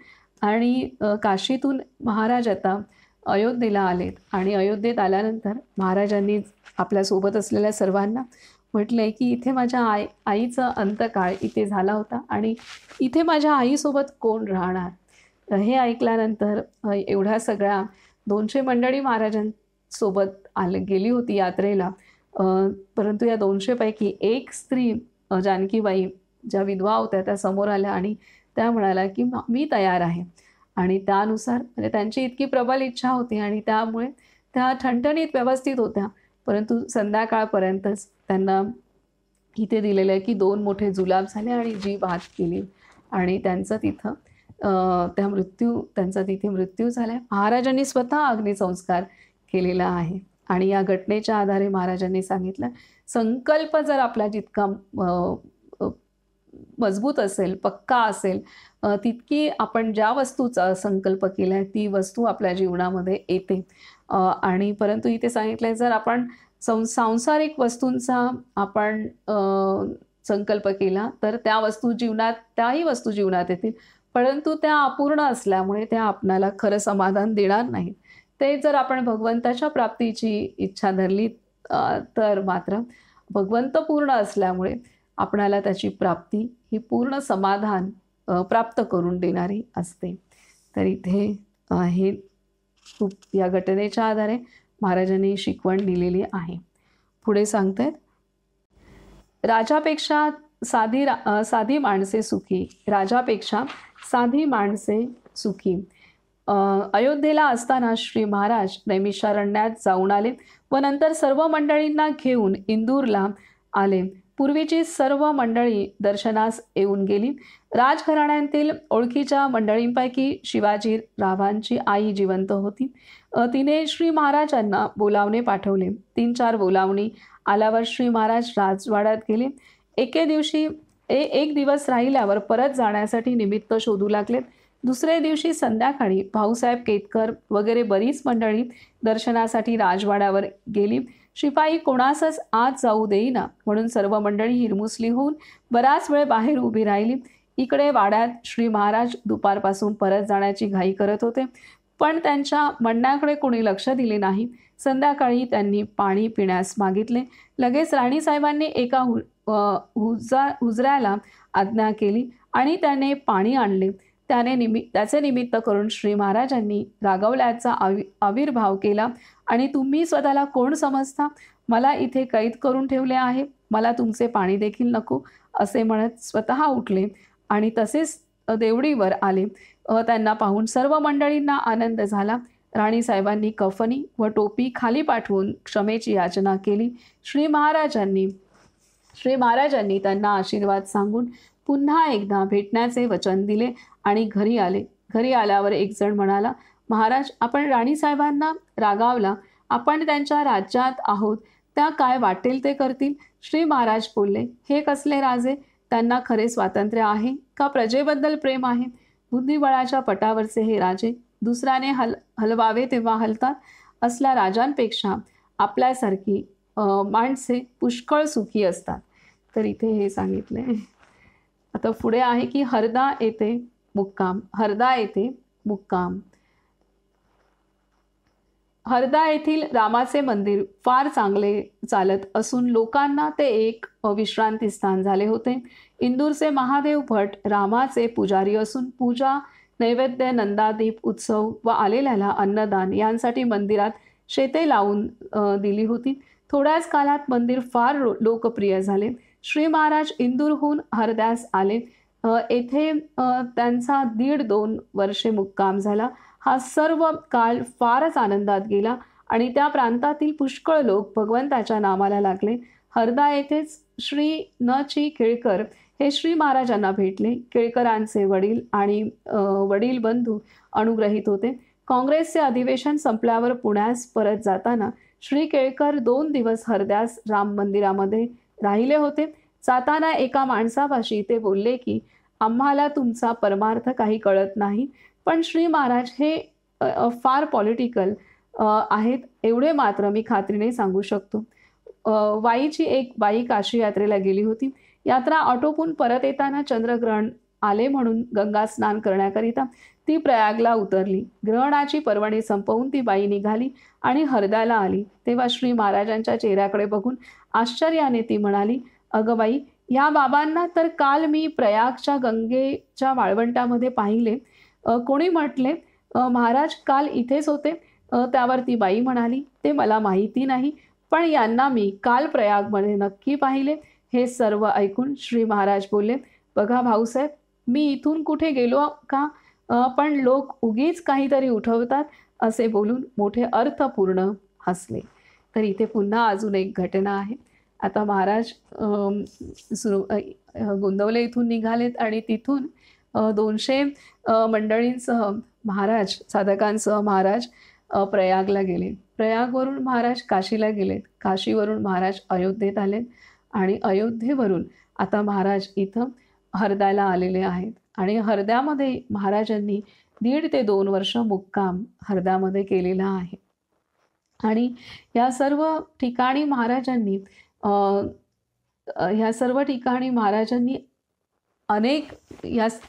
आणि काशीतून महाराज आता अयोध्येला आलेत आणि अयोध्येत आल्यानंतर महाराजांनी आपल्यासोबत असलेल्या सर्वांना म्हटलंय की इथे माझ्या आईचा अंतकाळ इथे झाला होता आणि इथे माझ्या आईसोबत कोण राहणार. हे ऐकल्यानंतर एवढ्या सगळ्या 200 मंडळी महाराजांसोबत गेली होती यात्रेला. परंतु या 200 पैकी एक स्त्री जानकीबाई ज्या विधवा होत्या त्या समोर आल्या आणि त्या म्हणाल्या की मी तयार आहे. आणि त्यानुसार म्हणजे त्यांची इतकी प्रबल इच्छा होती आणि त्यामुळे त्या ठणठणीत व्यवस्थित होत्या. परंतु संध्याकाळपर्यंतच त्यांना इथे दिलेलं आहे की 2 मोठे जुलाब झाले आणि जीभ आत गेली आणि त्यांचा तिथे मृत्यू झाला. महाराजांनी स्वतः अग्निसंस्कार केलेला आहे आणि या घटनेच्या आधारे महाराजांनी सांगितलं, संकल्प जर आपला जितका मजबूत असेल, पक्का असेल, तितकी आपण ज्या वस्तूचा संकल्प केला ती वस्तू आपल्या जीवनामध्ये येते. आणि परंतु इथे सांगितलंय जर आपण सांसारिक वस्तूंचा आपण संकल्प केला तर त्याही वस्तू जीवनात येतील, परंतु त्या अपूर्ण असल्यामुळे त्या आपणाला खरं समाधान देणार नाहीत. ते जर आपण भगवंताच्या प्राप्तीची इच्छा धरली तर मात्र भगवंत पूर्ण असल्यामुळे आपणाला त्याची प्राप्ती ही पूर्ण समाधान प्राप्त करून देणारी असते. तर इथे हे खूप या घटनेच्या आधारे महाराजांनी शिकवण दिलेली आहे. पुढे सांगतायत, राजापेक्षा साधी माणसे सुखी, राजापेक्षा साधी माणसे सुखी. अयोध्येला असताना श्री महाराज नैमिषारण्यात जाऊन आले व नंतर सर्व मंडळींना घेऊन इंदूरला आले. पूर्वीची सर्व मंडळी दर्शनास येऊन गेली. राजघराण्यातील ओळखीच्या मंडळींपैकी शिवाजी रावांची आई जिवंत होती. तिने श्री महाराजांना बोलावणे पाठवले. 3-4 बोलावणी आल्यावर श्री महाराज राजवाड्यात गेले. एक दिवस राहिल्यावर परत जाण्यासाठी निमित्त शोधू लागले. दुसरे दिवशी संध्याकाळी भाऊसाहेब केतकर वगैरे बरीच मंडळी दर्शनासाठी राजवाड्यावर गेली. शिपाई कोणासच आत जाऊ देईना म्हणून सर्व मंडळी हिरमुसली होऊन बराच वेळ बाहेर उभी राहिली. इकडे वाड्यात श्री महाराज दुपारपासून परत जाण्याची घाई करत होते, पण त्यांच्या म्हणण्याकडे कोणी लक्ष दिले नाही. संध्याकाळी त्यांनी पाणी पिण्यास मागितले. लगेच राणीसाहेबांनी एका हुजऱ्याला आज्ञा केली आणि त्याने पाणी आणले. त्याचे निमित्त करून श्री महाराजांनी रागवल्याचा आविर्भाव केला आणि तुम्ही स्वतःला कोण समजता? मला इथे कैद करून ठेवले आहे, मला तुमचे पाणी देखील नको असे म्हणत स्वतः उठले आणि तसेच देवडीवर आले. त्यांना पाहून सर्व मंडळींना आनंद झाला. राणीसाहेबांनी कफनी व टोपी खाली पाठवून क्षमेची याचना केली. श्री महाराजांनी त्यांना आशीर्वाद सांगून पुन्हा एकदा भेटण्याचे वचन दिले आणि घरी आले. घरी आल्यावर एक जण म्हणाला, महाराज आपण राणीसाहेबांना रागावला, आपण त्यांच्या राज्यात आहोत, त्या काय वाटेल ते करतील. श्री महाराज बोलले, हे कसले राजे, त्यांना खरे स्वातंत्र्य आहे का प्रजेबद्दल प्रेम आहे? बुद्धिबळाच्या पटावरचे हे राजे दुसऱ्याने हलवावे तेव्हा हलतात असल्या राजांपेक्षा आपल्यासारखी माणसे पुष्कळ सुखी असतात. तर इथे हे सांगितले. आता पुढे आहे की हरदा येथे मुक्काम. हरदा येथे मुक्काम. हरदा येथील रामाचे मंदिर फार चांगले चालत असून लोकांना ते एक विश्रांती स्थान झाले होते. इंदूरचे महादेव भट रामाचे पुजारी असून पूजा, नैवेद्य, नंदादीप उत्सव व आलेल्याला अन्नदान यांसाठी मंदिरात शेते लावून दिली होती. थोड्याच काळात मंदिर फार लोकप्रिय झाले. श्री महाराज इंदूरहून हरद्यास आले. येथे त्यांचा 1.5-2 वर्षे मुक्काम झाला. हा सर्व काळ फारच आनंदात गेला आणि त्या प्रांतातील पुष्कळ लोक भगवंताच्या नामाला लागले. हरदा येथेच श्री न. ची केळकर हे श्री महाराजांना भेटले. केळकरांचे वडील आणि वडील बंधू अनुग्रहित होते. काँग्रेसचे अधिवेशन संपल्यावर पुण्यास परत जाताना श्री केळकर 2 दिवस हरद्यास राम मंदिरामध्ये राहिले होते. जाताना एका माणसापाशी ते बोलले की आम्हाला तुमचा परमार्थ काही कळत नाही, पण श्री महाराज हे फार पॉलिटिकल आहेत एवढे मात्र मी खात्रीने सांगू शकतो. वाईची एक बाई काशी यात्रेला गेली होती. यात्रा आटोपून परत येताना चंद्रग्रहण आले म्हणून गंगा स्नान करण्याकरिता ती प्रयागला उतरली. ग्रहणाची पर्वणी संपवून ती बाई निघाली आणि हरद्याला आली. तेव्हा श्री महाराजांच्या चेहऱ्याकडे बघून आश्चर्याने ती म्हणाली, अगं बाई, या बाबांना तर काल मी प्रयागच्या गंगेच्या वाळवंटामध्ये पाहिले. कोणी म्हटले महाराज काल इथेच होते? त्यावर ती बाई म्हणाली, ते मला माहिती नाही, पण यांना मी काल प्रयागमध्ये नक्की पाहिले. हे सर्व ऐकून श्री महाराज बोलले, बघा भाऊसाहेब, मी इथून कुठे गेलो का, पण लोक उगीच काहीतरी उठवतात असे बोलून मोठे अर्थपूर्ण हसले. तर इथे पुन्हा अजून एक घटना आहे. आता महाराज गोंदवले इथून निघालेत आणि तिथून 200 मंडळींसह महाराज, साधकांसह महाराज प्रयागला गेले. प्रयागवरून महाराज काशीला गेलेत. काशीवरून महाराज अयोध्येत आलेत आणि अयोध्येवरून आता महाराज इथं हरद्याला आलेले आहेत. आणि हरद्यामध्ये महाराजांनी 1.5 ते 2 वर्ष मुक्काम हरद्यामध्ये केलेला आहे. आणि या सर्व ठिकाणी महाराजांनी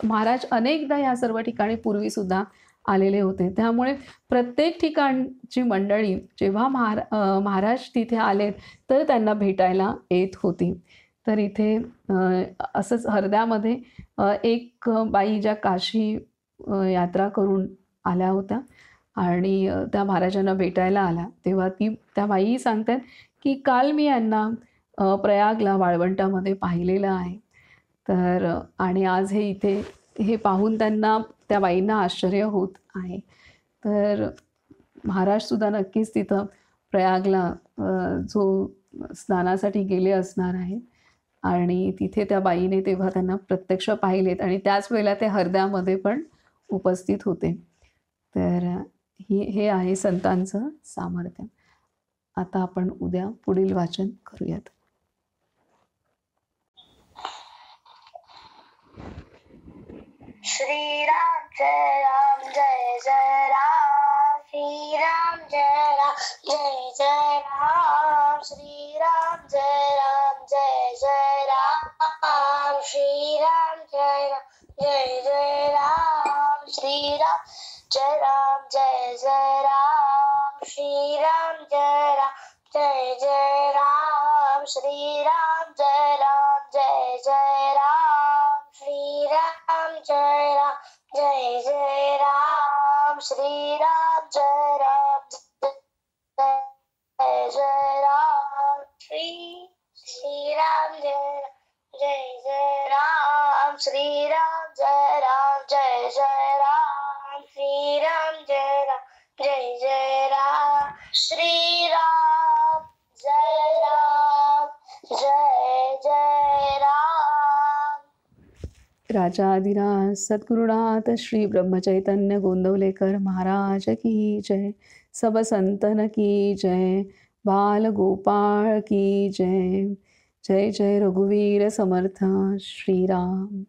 महाराज अनेकदा या सर्व ठिकाणी पूर्वीसुद्धा आलेले होते. त्यामुळे प्रत्येक ठिकाणची मंडळी जेव्हा महाराज तिथे आलेत तर त्यांना भेटायला येत होती. तर इथे असंच हरद्यामध्ये एक बाई ज्या काशी यात्रा करून आल्या होत्या आणि त्या महाराजांना भेटायला आल्या, तेव्हा त्या बाई सांगतात की काल मी यांना प्रयागला वाळवंटामध्ये पाहिलेलं आहे. तर आणि आज हे इथे हे पाहून त्या बाईंना आश्चर्य होत आहे. तर महाराजसुद्धा नक्कीच तिथं प्रयागला जो स्नानासाठी गेले असणार आहेत आणि तिथे त्या बाईने तेव्हा त्यांना प्रत्यक्ष पाहिलेत आणि त्याच वेळेला ते हरद्यामध्ये पण उपस्थित होते. तर हे आहे संतांचं सामर्थ्य. आता आपण उद्या पुढील वाचन करूयात. श्रीराम जय राम जय जय राम. श्रीराम जय राम जय जय राम. श्रीराम जय राम जय जय राम. श्रीराम जय राम जय जय राम. श्रीराम जय राम जय जय राम. श्रीराम जय राम जय जय राम. श्रीराम जय राम जय जय राम. श्रीराम जय राम जय जय राम. श्रीराम जय राम जय जय राम. श्रीराम जय जय जय राम. श्रीराम जय राम जय जय राम. श्रीराम जय राम जय जय राम. श्रीराम जय राम जय जय राम. राजाधिराज सद्गुरुनाथ श्री ब्रह्मचैतन्य गोंदवलेकर महाराज की जय. सब संतन की जय. बाल गोपाळ की जय. जय जय रघुवीर समर्थ श्रीराम.